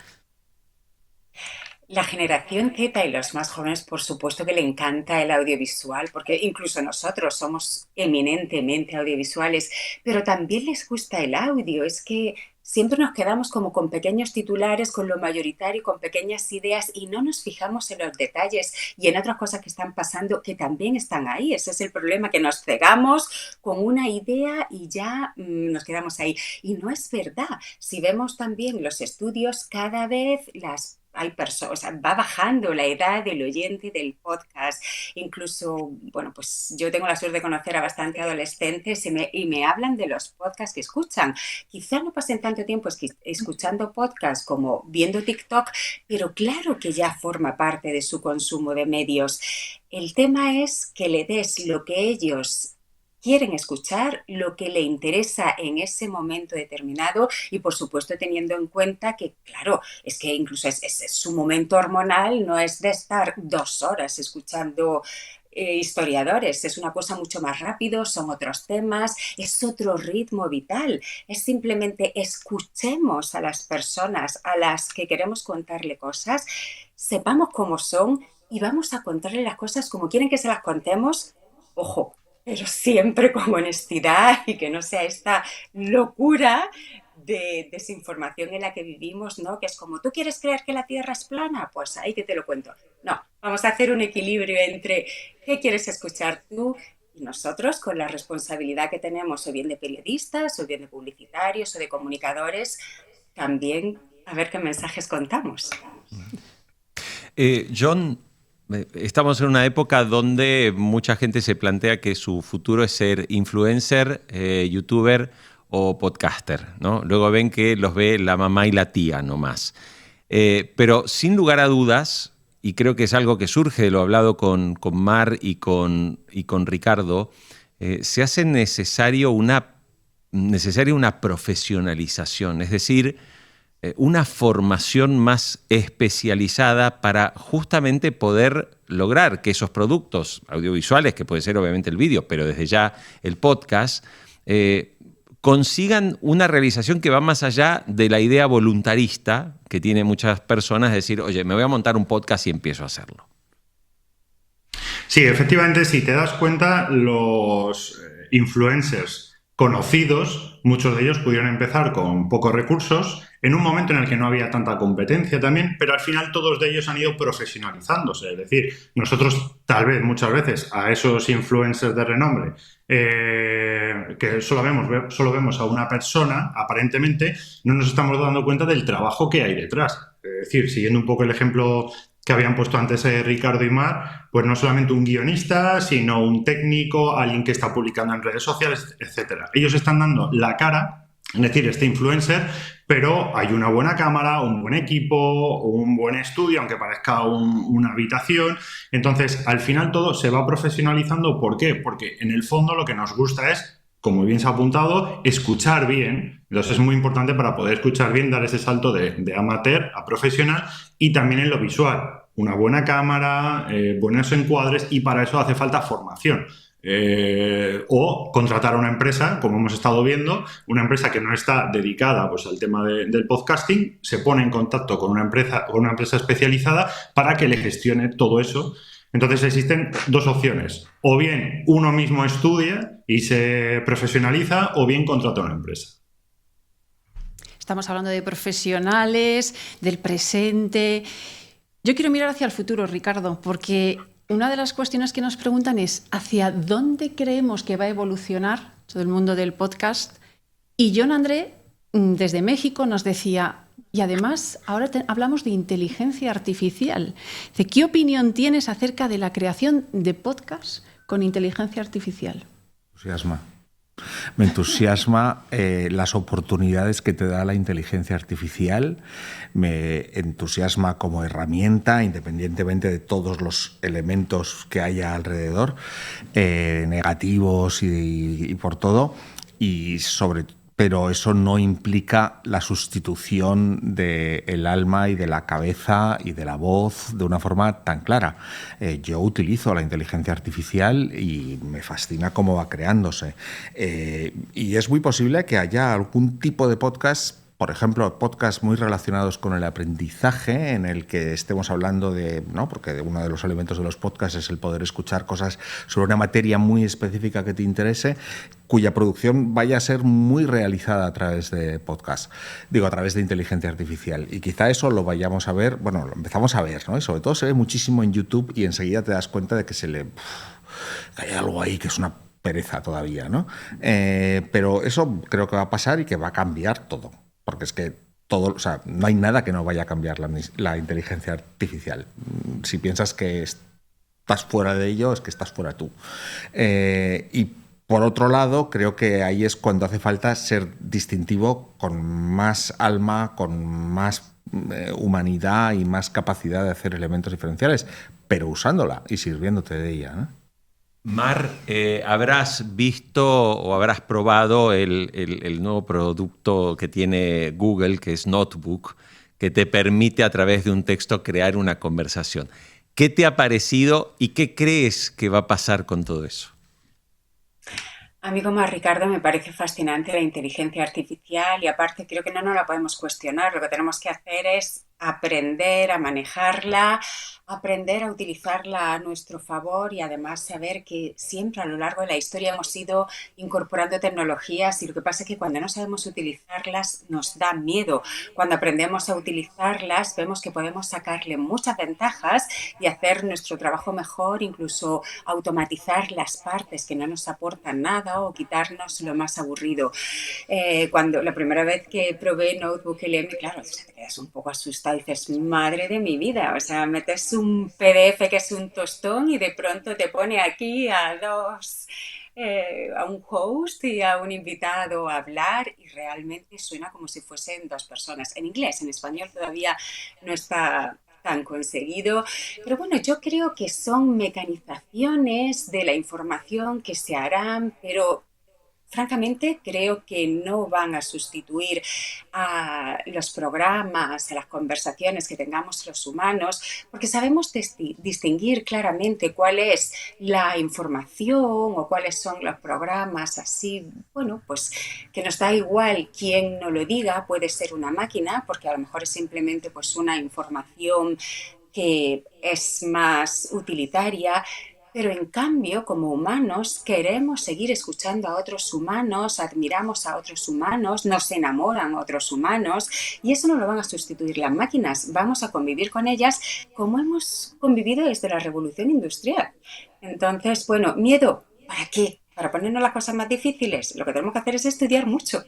La generación Z y los más jóvenes, por supuesto que le encanta el audiovisual, porque incluso nosotros somos eminentemente audiovisuales, pero también les gusta el audio. Es que siempre nos quedamos como con pequeños titulares, con lo mayoritario, con pequeñas ideas, y no nos fijamos en los detalles y en otras cosas que están pasando que también están ahí. Ese es el problema, que nos cegamos con una idea y ya nos quedamos ahí. Y no es verdad. Si vemos también los estudios, cada vez hay personas, o sea, va bajando la edad del oyente del podcast. Incluso, bueno, pues yo tengo la suerte de conocer a bastante adolescentes y me hablan de los podcasts que escuchan. Quizá no pasen tanto tiempo escuchando podcasts como viendo TikTok, pero claro que ya forma parte de su consumo de medios. El tema es que le des lo que ellos quieren escuchar, lo que le interesa en ese momento determinado, y por supuesto teniendo en cuenta que, claro, es que incluso es su momento hormonal, no es de estar 2 horas escuchando historiadores, es una cosa mucho más rápido, son otros temas, es otro ritmo vital. Es simplemente escuchemos a las personas a las que queremos contarle cosas, sepamos cómo son y vamos a contarle las cosas como quieren que se las contemos. Ojo, pero siempre con honestidad y que no sea esta locura de desinformación en la que vivimos, ¿no? Que es como, ¿tú quieres creer que la Tierra es plana? Pues ahí que te lo cuento. No, vamos a hacer un equilibrio entre qué quieres escuchar tú y nosotros, con la responsabilidad que tenemos, o bien de periodistas, o bien de publicitarios, o de comunicadores, también a ver qué mensajes contamos. John, estamos en una época donde mucha gente se plantea que su futuro es ser influencer, youtuber o podcaster, ¿no? Luego ven que los ve la mamá y la tía nomás. Pero sin lugar a dudas, y creo que es algo que surge de lo hablado con Mar y con Ricardo, se hace necesaria una profesionalización, es decir, una formación más especializada para justamente poder lograr que esos productos audiovisuales, que puede ser obviamente el vídeo, pero desde ya el podcast, consigan una realización que va más allá de la idea voluntarista que tienen muchas personas de decir, oye, me voy a montar un podcast y empiezo a hacerlo. Sí, efectivamente, si te das cuenta, los influencers conocidos, muchos de ellos pudieron empezar con pocos recursos, en un momento en el que no había tanta competencia también, pero al final todos de ellos han ido profesionalizándose. Es decir, nosotros tal vez muchas veces a esos influencers de renombre que solo vemos a una persona, aparentemente, no nos estamos dando cuenta del trabajo que hay detrás. Es decir, siguiendo un poco el ejemplo que habían puesto antes Ricardo y Mar, pues no solamente un guionista, sino un técnico, alguien que está publicando en redes sociales, etc. Ellos están dando la cara, es decir, este influencer, pero hay una buena cámara, un buen equipo, un buen estudio, aunque parezca una habitación. Entonces, al final todo se va profesionalizando. ¿Por qué? Porque en el fondo lo que nos gusta es, como bien se ha apuntado, escuchar bien. Entonces es muy importante para poder escuchar bien, dar ese salto de amateur a profesional, y también en lo visual. Una buena cámara, buenos encuadres, y para eso hace falta formación. O contratar a una empresa, como hemos estado viendo, una empresa que no está dedicada pues, al tema del podcasting, se pone en contacto con una empresa especializada para que le gestione todo eso. Entonces existen dos opciones: o bien uno mismo estudia y se profesionaliza, o bien contrata a una empresa. Estamos hablando de profesionales, del presente. Yo quiero mirar hacia el futuro, Ricardo, porque una de las cuestiones que nos preguntan es ¿hacia dónde creemos que va a evolucionar todo el mundo del podcast? Y John André, desde México, nos decía, y además ahora hablamos de inteligencia artificial. ¿Qué opinión tienes acerca de la creación de podcasts con inteligencia artificial? Me entusiasma las oportunidades que te da la inteligencia artificial, me entusiasma como herramienta, independientemente de todos los elementos que haya alrededor, negativos y por todo, pero eso no implica la sustitución del alma y de la cabeza y de la voz de una forma tan clara. Yo utilizo la inteligencia artificial y me fascina cómo va creándose. Y es muy posible que haya algún tipo de podcast, por ejemplo, podcasts muy relacionados con el aprendizaje, en el que estemos hablando de, ¿no? Porque uno de los elementos de los podcasts es el poder escuchar cosas sobre una materia muy específica que te interese, cuya producción vaya a ser muy realizada a través de podcast, a través de inteligencia artificial. Y quizá eso lo vayamos a ver, bueno, lo empezamos a ver, ¿no? Y sobre todo se ve muchísimo en YouTube y enseguida te das cuenta de que que hay algo ahí que es una pereza todavía, ¿no? Pero eso creo que va a pasar y que va a cambiar todo. Porque es que no hay nada que no vaya a cambiar la inteligencia artificial. Si piensas que estás fuera de ello, es que estás fuera tú. Y por otro lado, creo que ahí es cuando hace falta ser distintivo, con más alma, con más humanidad y más capacidad de hacer elementos diferenciales, pero usándola y sirviéndote de ella, ¿no? Mar, habrás visto o habrás probado el nuevo producto que tiene Google, que es Notebook, que te permite a través de un texto crear una conversación. ¿Qué te ha parecido y qué crees que va a pasar con todo eso? A mí, como a Ricardo, me parece fascinante la inteligencia artificial, y aparte creo que no nos la podemos cuestionar. Lo que tenemos que hacer es aprender a manejarla, aprender a utilizarla a nuestro favor y además saber que siempre a lo largo de la historia hemos ido incorporando tecnologías y lo que pasa es que cuando no sabemos utilizarlas nos da miedo. Cuando aprendemos a utilizarlas vemos que podemos sacarle muchas ventajas y hacer nuestro trabajo mejor, incluso automatizar las partes que no nos aportan nada o quitarnos lo más aburrido. Cuando la primera vez que probé NotebookLM, claro, te quedas un poco asustado y dices, madre de mi vida, o sea, metes un PDF que es un tostón y de pronto te pone aquí a un host y a un invitado a hablar y realmente suena como si fuesen dos personas. En inglés, en español todavía no está tan conseguido, pero bueno, yo creo que son mecanizaciones de la información que se harán, pero francamente, creo que no van a sustituir a los programas, a las conversaciones que tengamos los humanos, porque sabemos distinguir claramente cuál es la información o cuáles son los programas así, bueno, pues que nos da igual quién nos lo diga, puede ser una máquina, porque a lo mejor es simplemente pues una información que es más utilitaria. Pero en cambio, como humanos, queremos seguir escuchando a otros humanos, admiramos a otros humanos, nos enamoran otros humanos y eso no lo van a sustituir las máquinas. Vamos a convivir con ellas como hemos convivido desde la Revolución Industrial. Entonces, bueno, ¿miedo? ¿Para qué? ¿Para ponernos las cosas más difíciles? Lo que tenemos que hacer es estudiar mucho.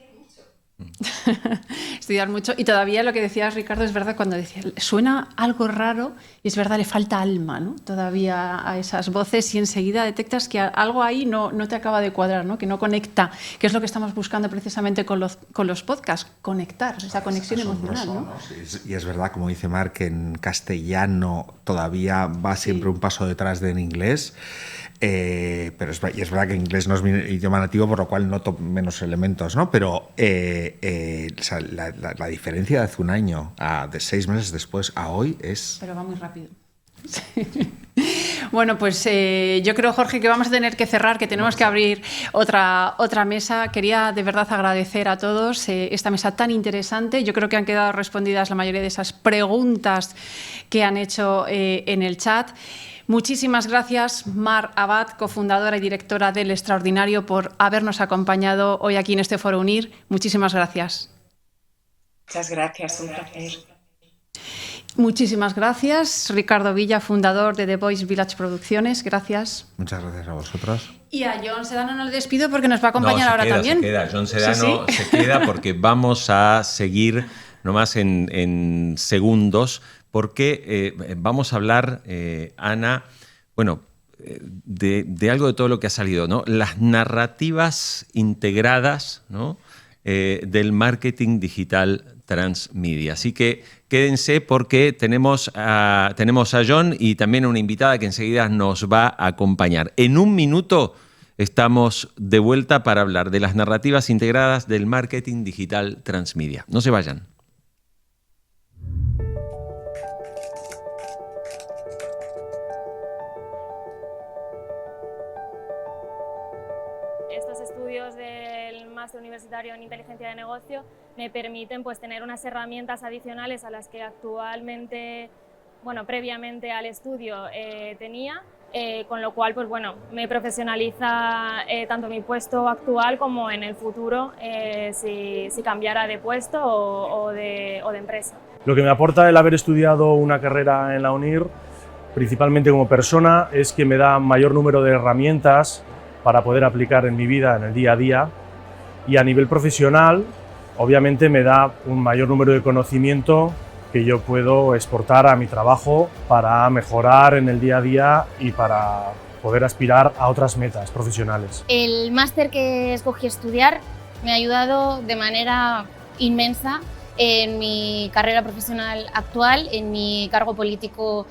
Estudiar mucho. Y todavía lo que decías, Ricardo, es verdad cuando decía, suena algo raro y es verdad, le falta alma, ¿no? Todavía a esas voces y enseguida detectas que algo ahí no te acaba de cuadrar, ¿no? Que no conecta, que es lo que estamos buscando precisamente con los podcasts, conectar, esa conexión emocional, ¿no? Y es verdad, como dice Mar, que en castellano todavía va siempre un paso detrás de en inglés. Pero es verdad que inglés no es mi idioma nativo, por lo cual noto menos elementos, ¿no? Pero o sea, la diferencia de hace un año de 6 meses después a hoy es... Pero va muy rápido. Sí. Bueno, pues yo creo, Jorge, que vamos a tener que cerrar, que tenemos que abrir otra mesa. Quería de verdad agradecer a todos esta mesa tan interesante. Yo creo que han quedado respondidas la mayoría de esas preguntas que han hecho en el chat. Muchísimas gracias, Mar Abad, cofundadora y directora del Extraordinario, por habernos acompañado hoy aquí en este Foro Unir. Muchísimas gracias. Muchas gracias, un placer. Muchísimas gracias, Ricardo Villa, fundador de The Voice Village Producciones. Gracias. Muchas gracias a vosotros. Y a Jon Sedano no le despido porque nos va a acompañar ahora también. Se queda. Jon Sedano se queda porque vamos a seguir nomás en segundos, porque vamos a hablar, Ana, bueno, de algo de todo lo que ha salido, ¿no? Las narrativas integradas, ¿no? Del marketing digital transmedia. Así que quédense porque tenemos a Jon y también a una invitada que enseguida nos va a acompañar. En un minuto estamos de vuelta para hablar de las narrativas integradas del marketing digital transmedia. No se vayan. Universitario en inteligencia de negocio me permiten pues tener unas herramientas adicionales a las que actualmente, bueno, previamente al estudio tenía, con lo cual pues bueno, me profesionaliza tanto mi puesto actual como en el futuro si cambiara de puesto o de empresa. Lo que me aporta el haber estudiado una carrera en la UNIR, principalmente como persona, es que me da mayor número de herramientas para poder aplicar en mi vida, en el día a día. Y a nivel profesional, obviamente me da un mayor número de conocimiento que yo puedo exportar a mi trabajo para mejorar en el día a día y para poder aspirar a otras metas profesionales. El máster que escogí estudiar me ha ayudado de manera inmensa en mi carrera profesional actual, en mi cargo político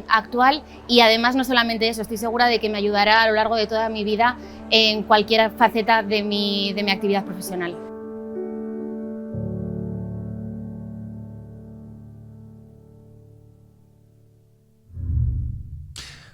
actual, y además no solamente eso, estoy segura de que me ayudará a lo largo de toda mi vida en cualquier faceta de mi actividad profesional.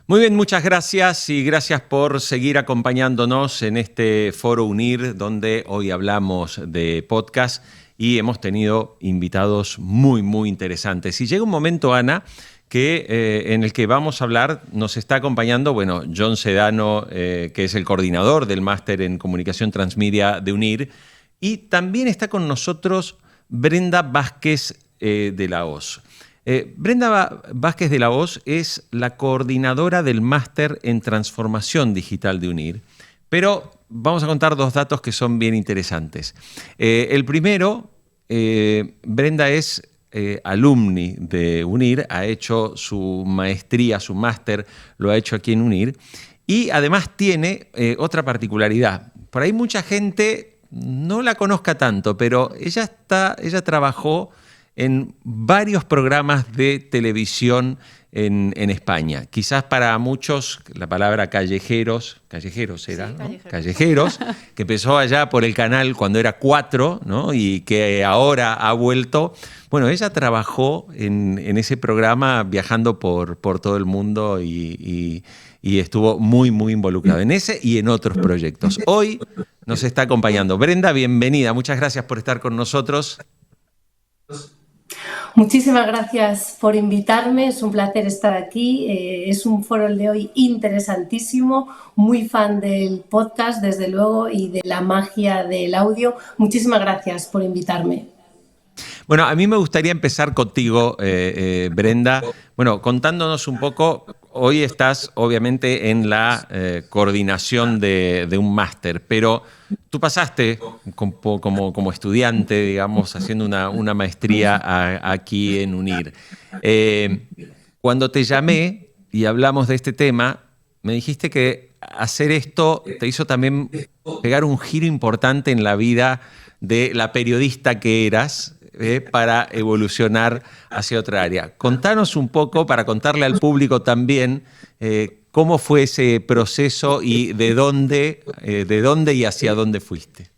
Muy bien, muchas gracias y gracias por seguir acompañándonos en este Foro UNIR, donde hoy hablamos de podcast y hemos tenido invitados muy, muy interesantes. Y llega un momento, Ana, en el que vamos a hablar, nos está acompañando, bueno, John Sedano, que es el coordinador del Máster en Comunicación Transmedia de UNIR, y también está con nosotros Brenda Vázquez de la Hoz. Brenda Vázquez de la Hoz es la coordinadora del Máster en Transformación Digital de UNIR, pero vamos a contar dos datos que son bien interesantes. El primero, Brenda es alumni de UNIR, ha hecho su maestría, su máster, lo ha hecho aquí en UNIR, y además tiene otra particularidad. Por ahí mucha gente no la conozca tanto, pero ella trabajó en varios programas de televisión en España. Quizás para muchos la palabra callejeros era, sí, ¿no? Callejeros, que empezó allá por el canal cuando era 4, ¿no? Y que ahora ha vuelto. Bueno, ella trabajó en ese programa viajando por todo el mundo y estuvo muy, muy involucrada en ese y en otros proyectos. Hoy nos está acompañando. Brenda, bienvenida. Muchas gracias por estar con nosotros. Muchísimas gracias por invitarme, es un placer estar aquí, es un foro el de hoy interesantísimo, muy fan del podcast desde luego y de la magia del audio. Muchísimas gracias por invitarme. Bueno, a mí me gustaría empezar contigo, Brenda, bueno, contándonos un poco. Hoy estás obviamente en la coordinación de un máster, pero tú pasaste como estudiante, digamos, haciendo una maestría aquí en UNIR. Cuando te llamé y hablamos de este tema, me dijiste que hacer esto te hizo también pegar un giro importante en la vida de la periodista que eras, para evolucionar hacia otra área. Contanos un poco, para contarle al público también, cómo fue ese proceso y de dónde y hacia dónde fuiste.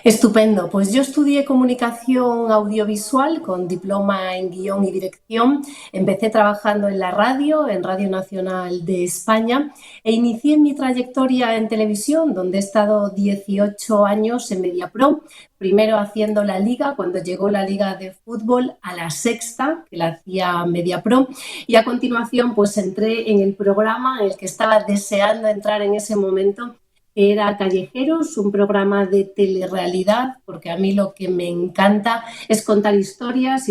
Estupendo, pues yo estudié comunicación audiovisual con diploma en guión y dirección. Empecé trabajando en la radio, en Radio Nacional de España, e inicié mi trayectoria en televisión, donde he estado 18 años en Mediapro, primero haciendo la liga, cuando llegó la liga de fútbol a La Sexta, que la hacía Mediapro, y a continuación pues entré en el programa en el que estaba deseando entrar en ese momento, que era Callejeros, un programa de telerrealidad, porque a mí lo que me encanta es contar historias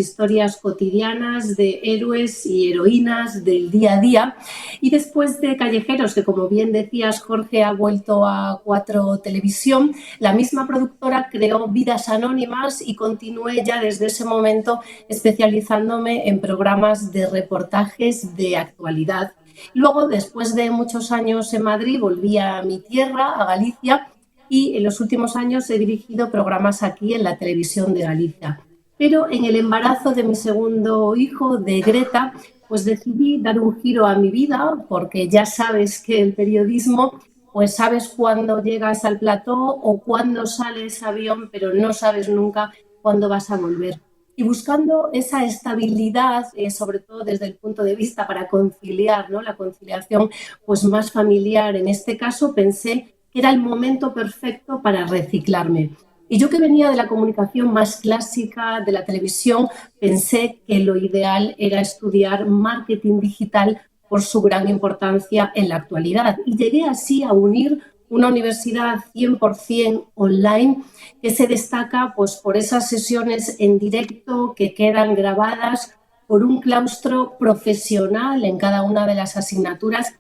cotidianas de héroes y heroínas del día a día. Y después de Callejeros, que como bien decías, Jorge, ha vuelto a 4 Televisión, la misma productora creó Vidas Anónimas y continué ya desde ese momento especializándome en programas de reportajes de actualidad. Luego, después de muchos años en Madrid, volví a mi tierra, a Galicia, y en los últimos años he dirigido programas aquí en la televisión de Galicia. Pero en el embarazo de mi segundo hijo, de Greta, pues decidí dar un giro a mi vida, porque ya sabes que el periodismo, pues sabes cuándo llegas al plató o cuándo sale ese avión, pero no sabes nunca cuándo vas a volver. Y buscando esa estabilidad, sobre todo desde el punto de vista para conciliar, ¿no? La conciliación pues más familiar, en este caso pensé que era el momento perfecto para reciclarme. Y yo, que venía de la comunicación más clásica, de la televisión, pensé que lo ideal era estudiar marketing digital por su gran importancia en la actualidad. Y llegué así a UNIR, una universidad 100% online que se destaca pues, por esas sesiones en directo que quedan grabadas, por un claustro profesional en cada una de las asignaturas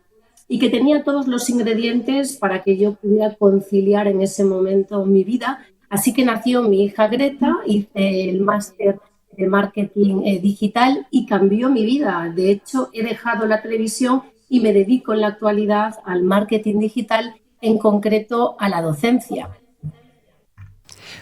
y que tenía todos los ingredientes para que yo pudiera conciliar en ese momento mi vida. Así que nació mi hija Greta, hice el máster de marketing digital y cambió mi vida. De hecho, he dejado la televisión y me dedico en la actualidad al marketing digital, en concreto a la docencia.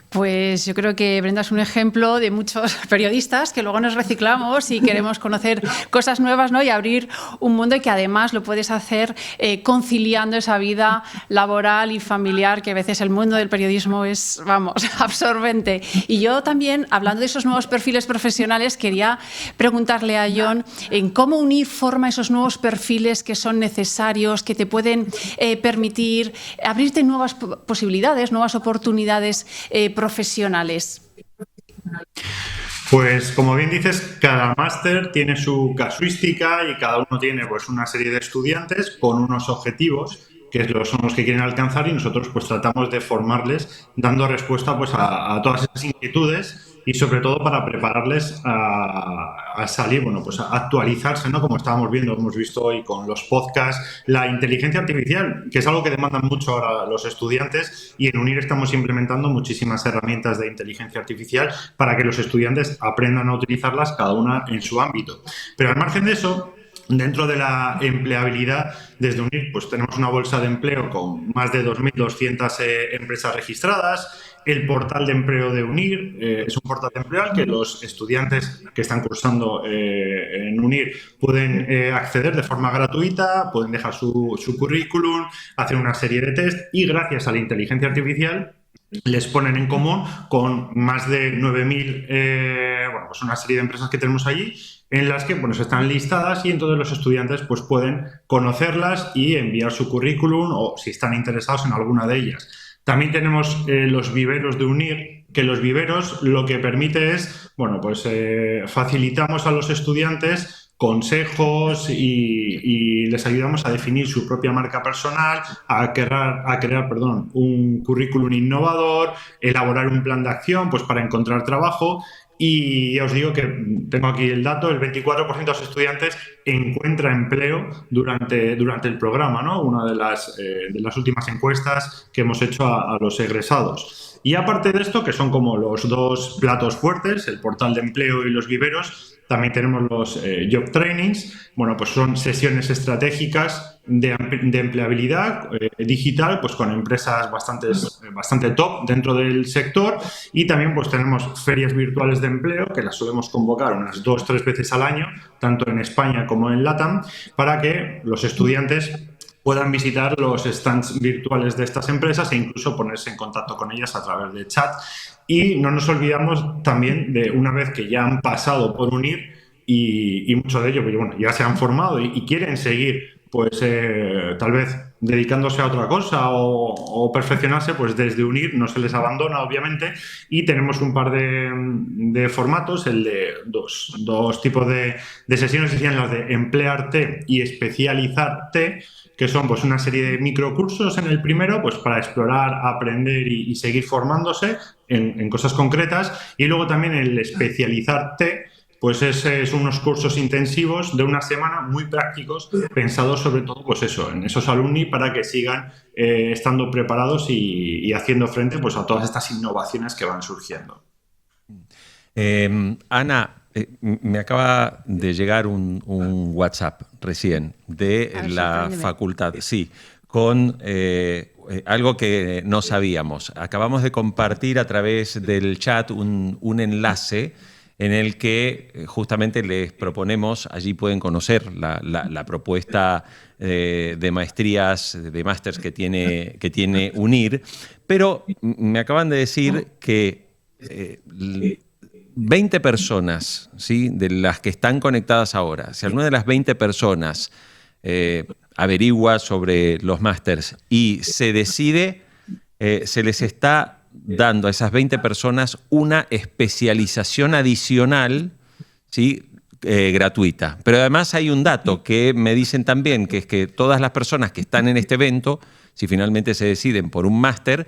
Pues yo creo que Brenda es un ejemplo de muchos periodistas que luego nos reciclamos y queremos conocer cosas nuevas, ¿no? Y abrir un mundo, y que además lo puedes hacer conciliando esa vida laboral y familiar, que a veces el mundo del periodismo es, vamos, absorbente. Y yo también, hablando de esos nuevos perfiles profesionales, quería preguntarle a Jon en cómo UNIR forma esos nuevos perfiles que son necesarios, que te pueden permitir abrirte nuevas posibilidades, nuevas oportunidades profesionales. Pues como bien dices, cada máster tiene su casuística y cada uno tiene pues una serie de estudiantes con unos objetivos que son los que quieren alcanzar, y nosotros pues tratamos de formarles dando respuesta pues a todas esas inquietudes, y sobre todo para prepararles a salir, bueno, pues a actualizarse, ¿no? Como estábamos viendo, hemos visto hoy con los podcasts, la inteligencia artificial, que es algo que demandan mucho ahora los estudiantes, y en UNIR estamos implementando muchísimas herramientas de inteligencia artificial para que los estudiantes aprendan a utilizarlas cada una en su ámbito. Pero al margen de eso, dentro de la empleabilidad, desde UNIR pues tenemos una bolsa de empleo con más de 2.200 empresas registradas. El portal de empleo de UNIR es un portal de empleo al que los estudiantes que están cursando en UNIR pueden acceder de forma gratuita, pueden dejar su currículum, hacer una serie de test, y gracias a la inteligencia artificial les ponen en común con más de 9.000, bueno, pues una serie de empresas que tenemos allí, en las que bueno, están listadas, y entonces los estudiantes pues pueden conocerlas y enviar su currículum, o si están interesados en alguna de ellas. También tenemos los viveros de UNIR, que los viveros lo que permite es, bueno, pues facilitamos a los estudiantes consejos y les ayudamos a definir su propia marca personal, a crear un currículum innovador, elaborar un plan de acción pues para encontrar trabajo. Y ya os digo que tengo aquí el dato, el 24% de los estudiantes encuentra empleo durante el programa, ¿no? Una de las últimas encuestas que hemos hecho a los egresados. Y aparte de esto, que son como los dos platos fuertes, el portal de empleo y los viveros, también tenemos los job trainings. Bueno, pues son sesiones estratégicas de empleabilidad digital, pues con empresas bastante top dentro del sector, y también pues tenemos ferias virtuales de empleo que las solemos convocar unas 2-3 veces al año, tanto en España como en LATAM, para que los estudiantes puedan visitar los stands virtuales de estas empresas e incluso ponerse en contacto con ellas a través de chat. Y no nos olvidamos también de, una vez que ya han pasado por UNIR y muchos de ellos pues, bueno, ya se han formado y quieren seguir pues tal vez dedicándose a otra cosa o perfeccionarse, pues desde UNIR no se les abandona, obviamente, y tenemos un par de formatos, el de dos tipos de sesiones, serían las de emplearte y especializarte, que son pues una serie de microcursos en el primero, pues para explorar, aprender y seguir formándose en cosas concretas, y luego también el especializarte, pues es unos cursos intensivos de una semana muy prácticos, pensados sobre todo pues eso, en esos alumni, para que sigan estando preparados y haciendo frente pues a todas estas innovaciones que van surgiendo. Ana, me acaba de llegar un WhatsApp recién de la facultad, sí, con algo que no sabíamos. Acabamos de compartir a través del chat un enlace en el que justamente les proponemos, allí pueden conocer la propuesta de maestrías, de másters que tiene UNIR, pero me acaban de decir que 20 personas, ¿sí?, de las que están conectadas ahora, si alguna de las 20 personas averigua sobre los másters y se decide, se les está dando a esas 20 personas una especialización adicional, ¿sí?, gratuita. Pero además hay un dato que me dicen también, que es que todas las personas que están en este evento, si finalmente se deciden por un máster,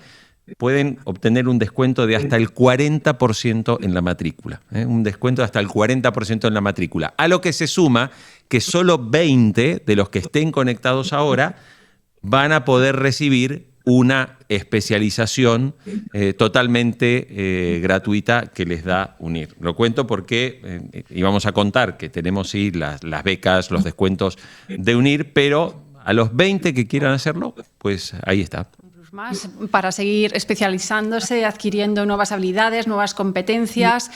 pueden obtener un descuento de hasta el 40% en la matrícula. Un descuento de hasta el 40% en la matrícula. A lo que se suma que solo 20 de los que estén conectados ahora van a poder recibir una especialización totalmente gratuita que les da UNIR. Lo cuento porque íbamos a contar que tenemos sí las becas, los descuentos de UNIR, pero a los 20 que quieran hacerlo, pues ahí está. más para seguir especializándose, adquiriendo nuevas habilidades, nuevas competencias.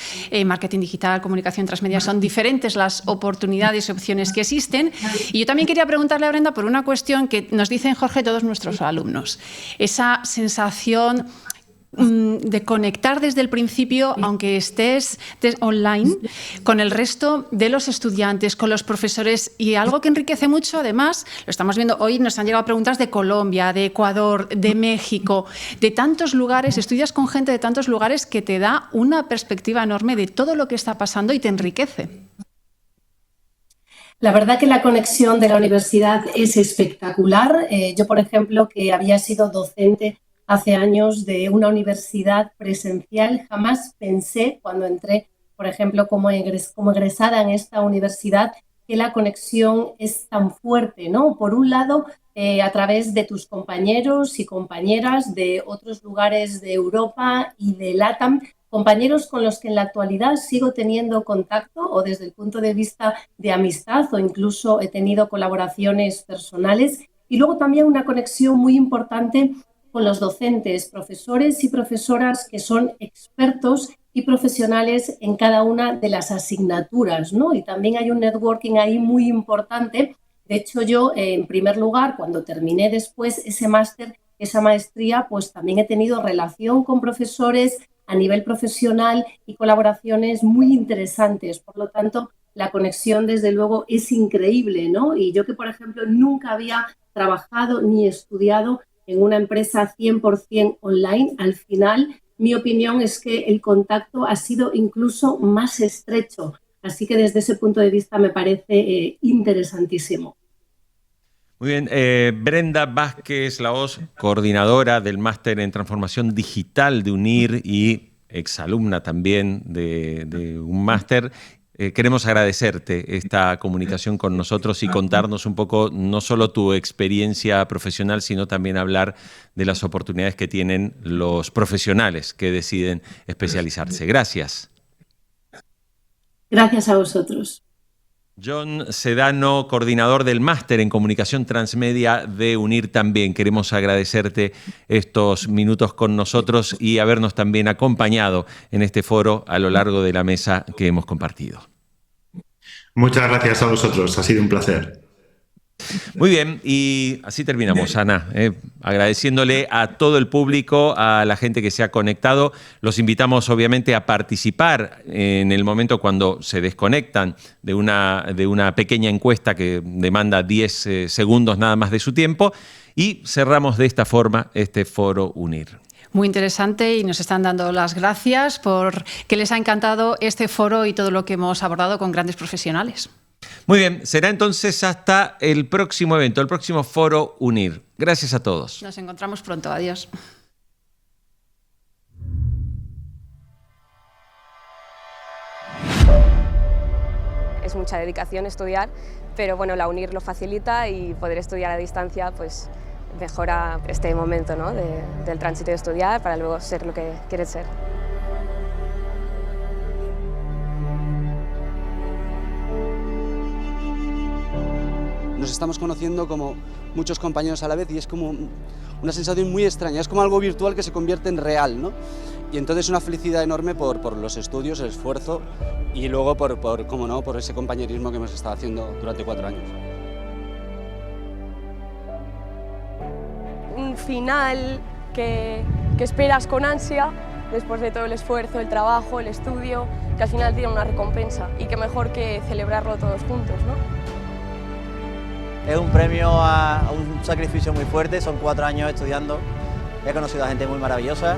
Marketing digital, comunicación transmedia, son diferentes las oportunidades y opciones que existen. Y yo también quería preguntarle a Brenda por una cuestión que nos dicen, Jorge, todos nuestros alumnos. Esa sensación de conectar desde el principio, aunque estés online, con el resto de los estudiantes, con los profesores, y algo que enriquece mucho, además, lo estamos viendo hoy, nos han llegado preguntas de Colombia, de Ecuador, de México, de tantos lugares, estudias con gente de tantos lugares que te da una perspectiva enorme de todo lo que está pasando y te enriquece. La verdad que la conexión de la universidad es espectacular. Yo, por ejemplo, que había sido docente hace años de una universidad presencial, jamás pensé cuando entré, por ejemplo, como egresada en esta universidad, que la conexión es tan fuerte, ¿no? Por un lado, a través de tus compañeros y compañeras de otros lugares de Europa y de LATAM, compañeros con los que en la actualidad sigo teniendo contacto o desde el punto de vista de amistad o incluso he tenido colaboraciones personales. Y luego también una conexión muy importante con los docentes, profesores y profesoras que son expertos y profesionales en cada una de las asignaturas, ¿no? Y también hay un networking ahí muy importante. De hecho, yo, en primer lugar, cuando terminé después ese máster, esa maestría, pues también he tenido relación con profesores a nivel profesional y colaboraciones muy interesantes. Por lo tanto, la conexión, desde luego, es increíble, ¿no? Y yo que, por ejemplo, nunca había trabajado ni estudiado en una empresa 100% online, al final mi opinión es que el contacto ha sido incluso más estrecho. Así que desde ese punto de vista me parece interesantísimo. Muy bien, Brenda Vázquez Lahoz, coordinadora del Máster en Transformación Digital de UNIR y exalumna también de un máster. Queremos agradecerte esta comunicación con nosotros y contarnos un poco no solo tu experiencia profesional, sino también hablar de las oportunidades que tienen los profesionales que deciden especializarse. Gracias. Gracias a vosotros. John Sedano, coordinador del Máster en Comunicación Transmedia de UNIR también. Queremos agradecerte estos minutos con nosotros y habernos también acompañado en este foro a lo largo de la mesa que hemos compartido. Muchas gracias a vosotros, ha sido un placer. Muy bien, y así terminamos, Ana, agradeciéndole a todo el público, a la gente que se ha conectado. Los invitamos obviamente a participar en el momento cuando se desconectan de una pequeña encuesta que demanda 10 segundos nada más de su tiempo, y cerramos de esta forma este foro UNIR. Muy interesante y nos están dando las gracias por que les ha encantado este foro y todo lo que hemos abordado con grandes profesionales. Muy bien, será entonces hasta el próximo evento, el próximo foro UNIR. Gracias a todos. Nos encontramos pronto. Adiós. Es mucha dedicación estudiar, pero bueno, la UNIR lo facilita y poder estudiar a distancia pues mejora este momento, ¿no? del tránsito de estudiar para luego ser lo que quieres ser. Nos estamos conociendo como muchos compañeros a la vez y es como una sensación muy extraña, es como algo virtual que se convierte en real, ¿no? Y entonces una felicidad enorme por los estudios, el esfuerzo y luego cómo no, por ese compañerismo que hemos estado haciendo durante 4 años. Un final que esperas con ansia después de todo el esfuerzo, el trabajo, el estudio, que al final tiene una recompensa y que mejor que celebrarlo todos juntos, ¿no? Es un premio a un sacrificio muy fuerte, son 4 años estudiando, he conocido a gente muy maravillosa.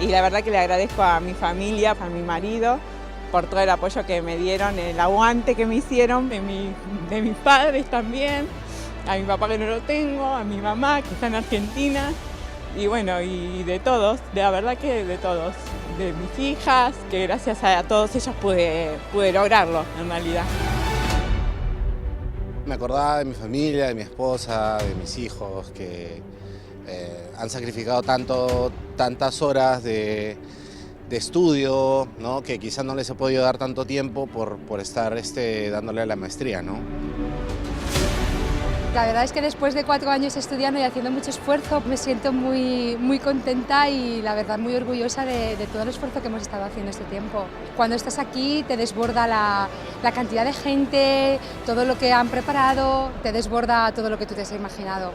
Y la verdad que le agradezco a mi familia, a mi marido, por todo el apoyo que me dieron, el aguante que me hicieron, de mis padres también, a mi papá que no lo tengo, a mi mamá que está en Argentina, y bueno, y de todos, de la verdad que de todos. De mis hijas, que gracias a todos ellos pude lograrlo, en realidad. Me acordaba de mi familia, de mi esposa, de mis hijos, que han sacrificado tantas horas de estudio, ¿no? Que quizás no les he podido dar tanto tiempo por estar dándole a la maestría, ¿no? La verdad es que después de 4 años estudiando y haciendo mucho esfuerzo, me siento muy contenta y la verdad muy orgullosa de todo el esfuerzo que hemos estado haciendo este tiempo. Cuando estás aquí te desborda la cantidad de gente, todo lo que han preparado, te desborda todo lo que tú te has imaginado.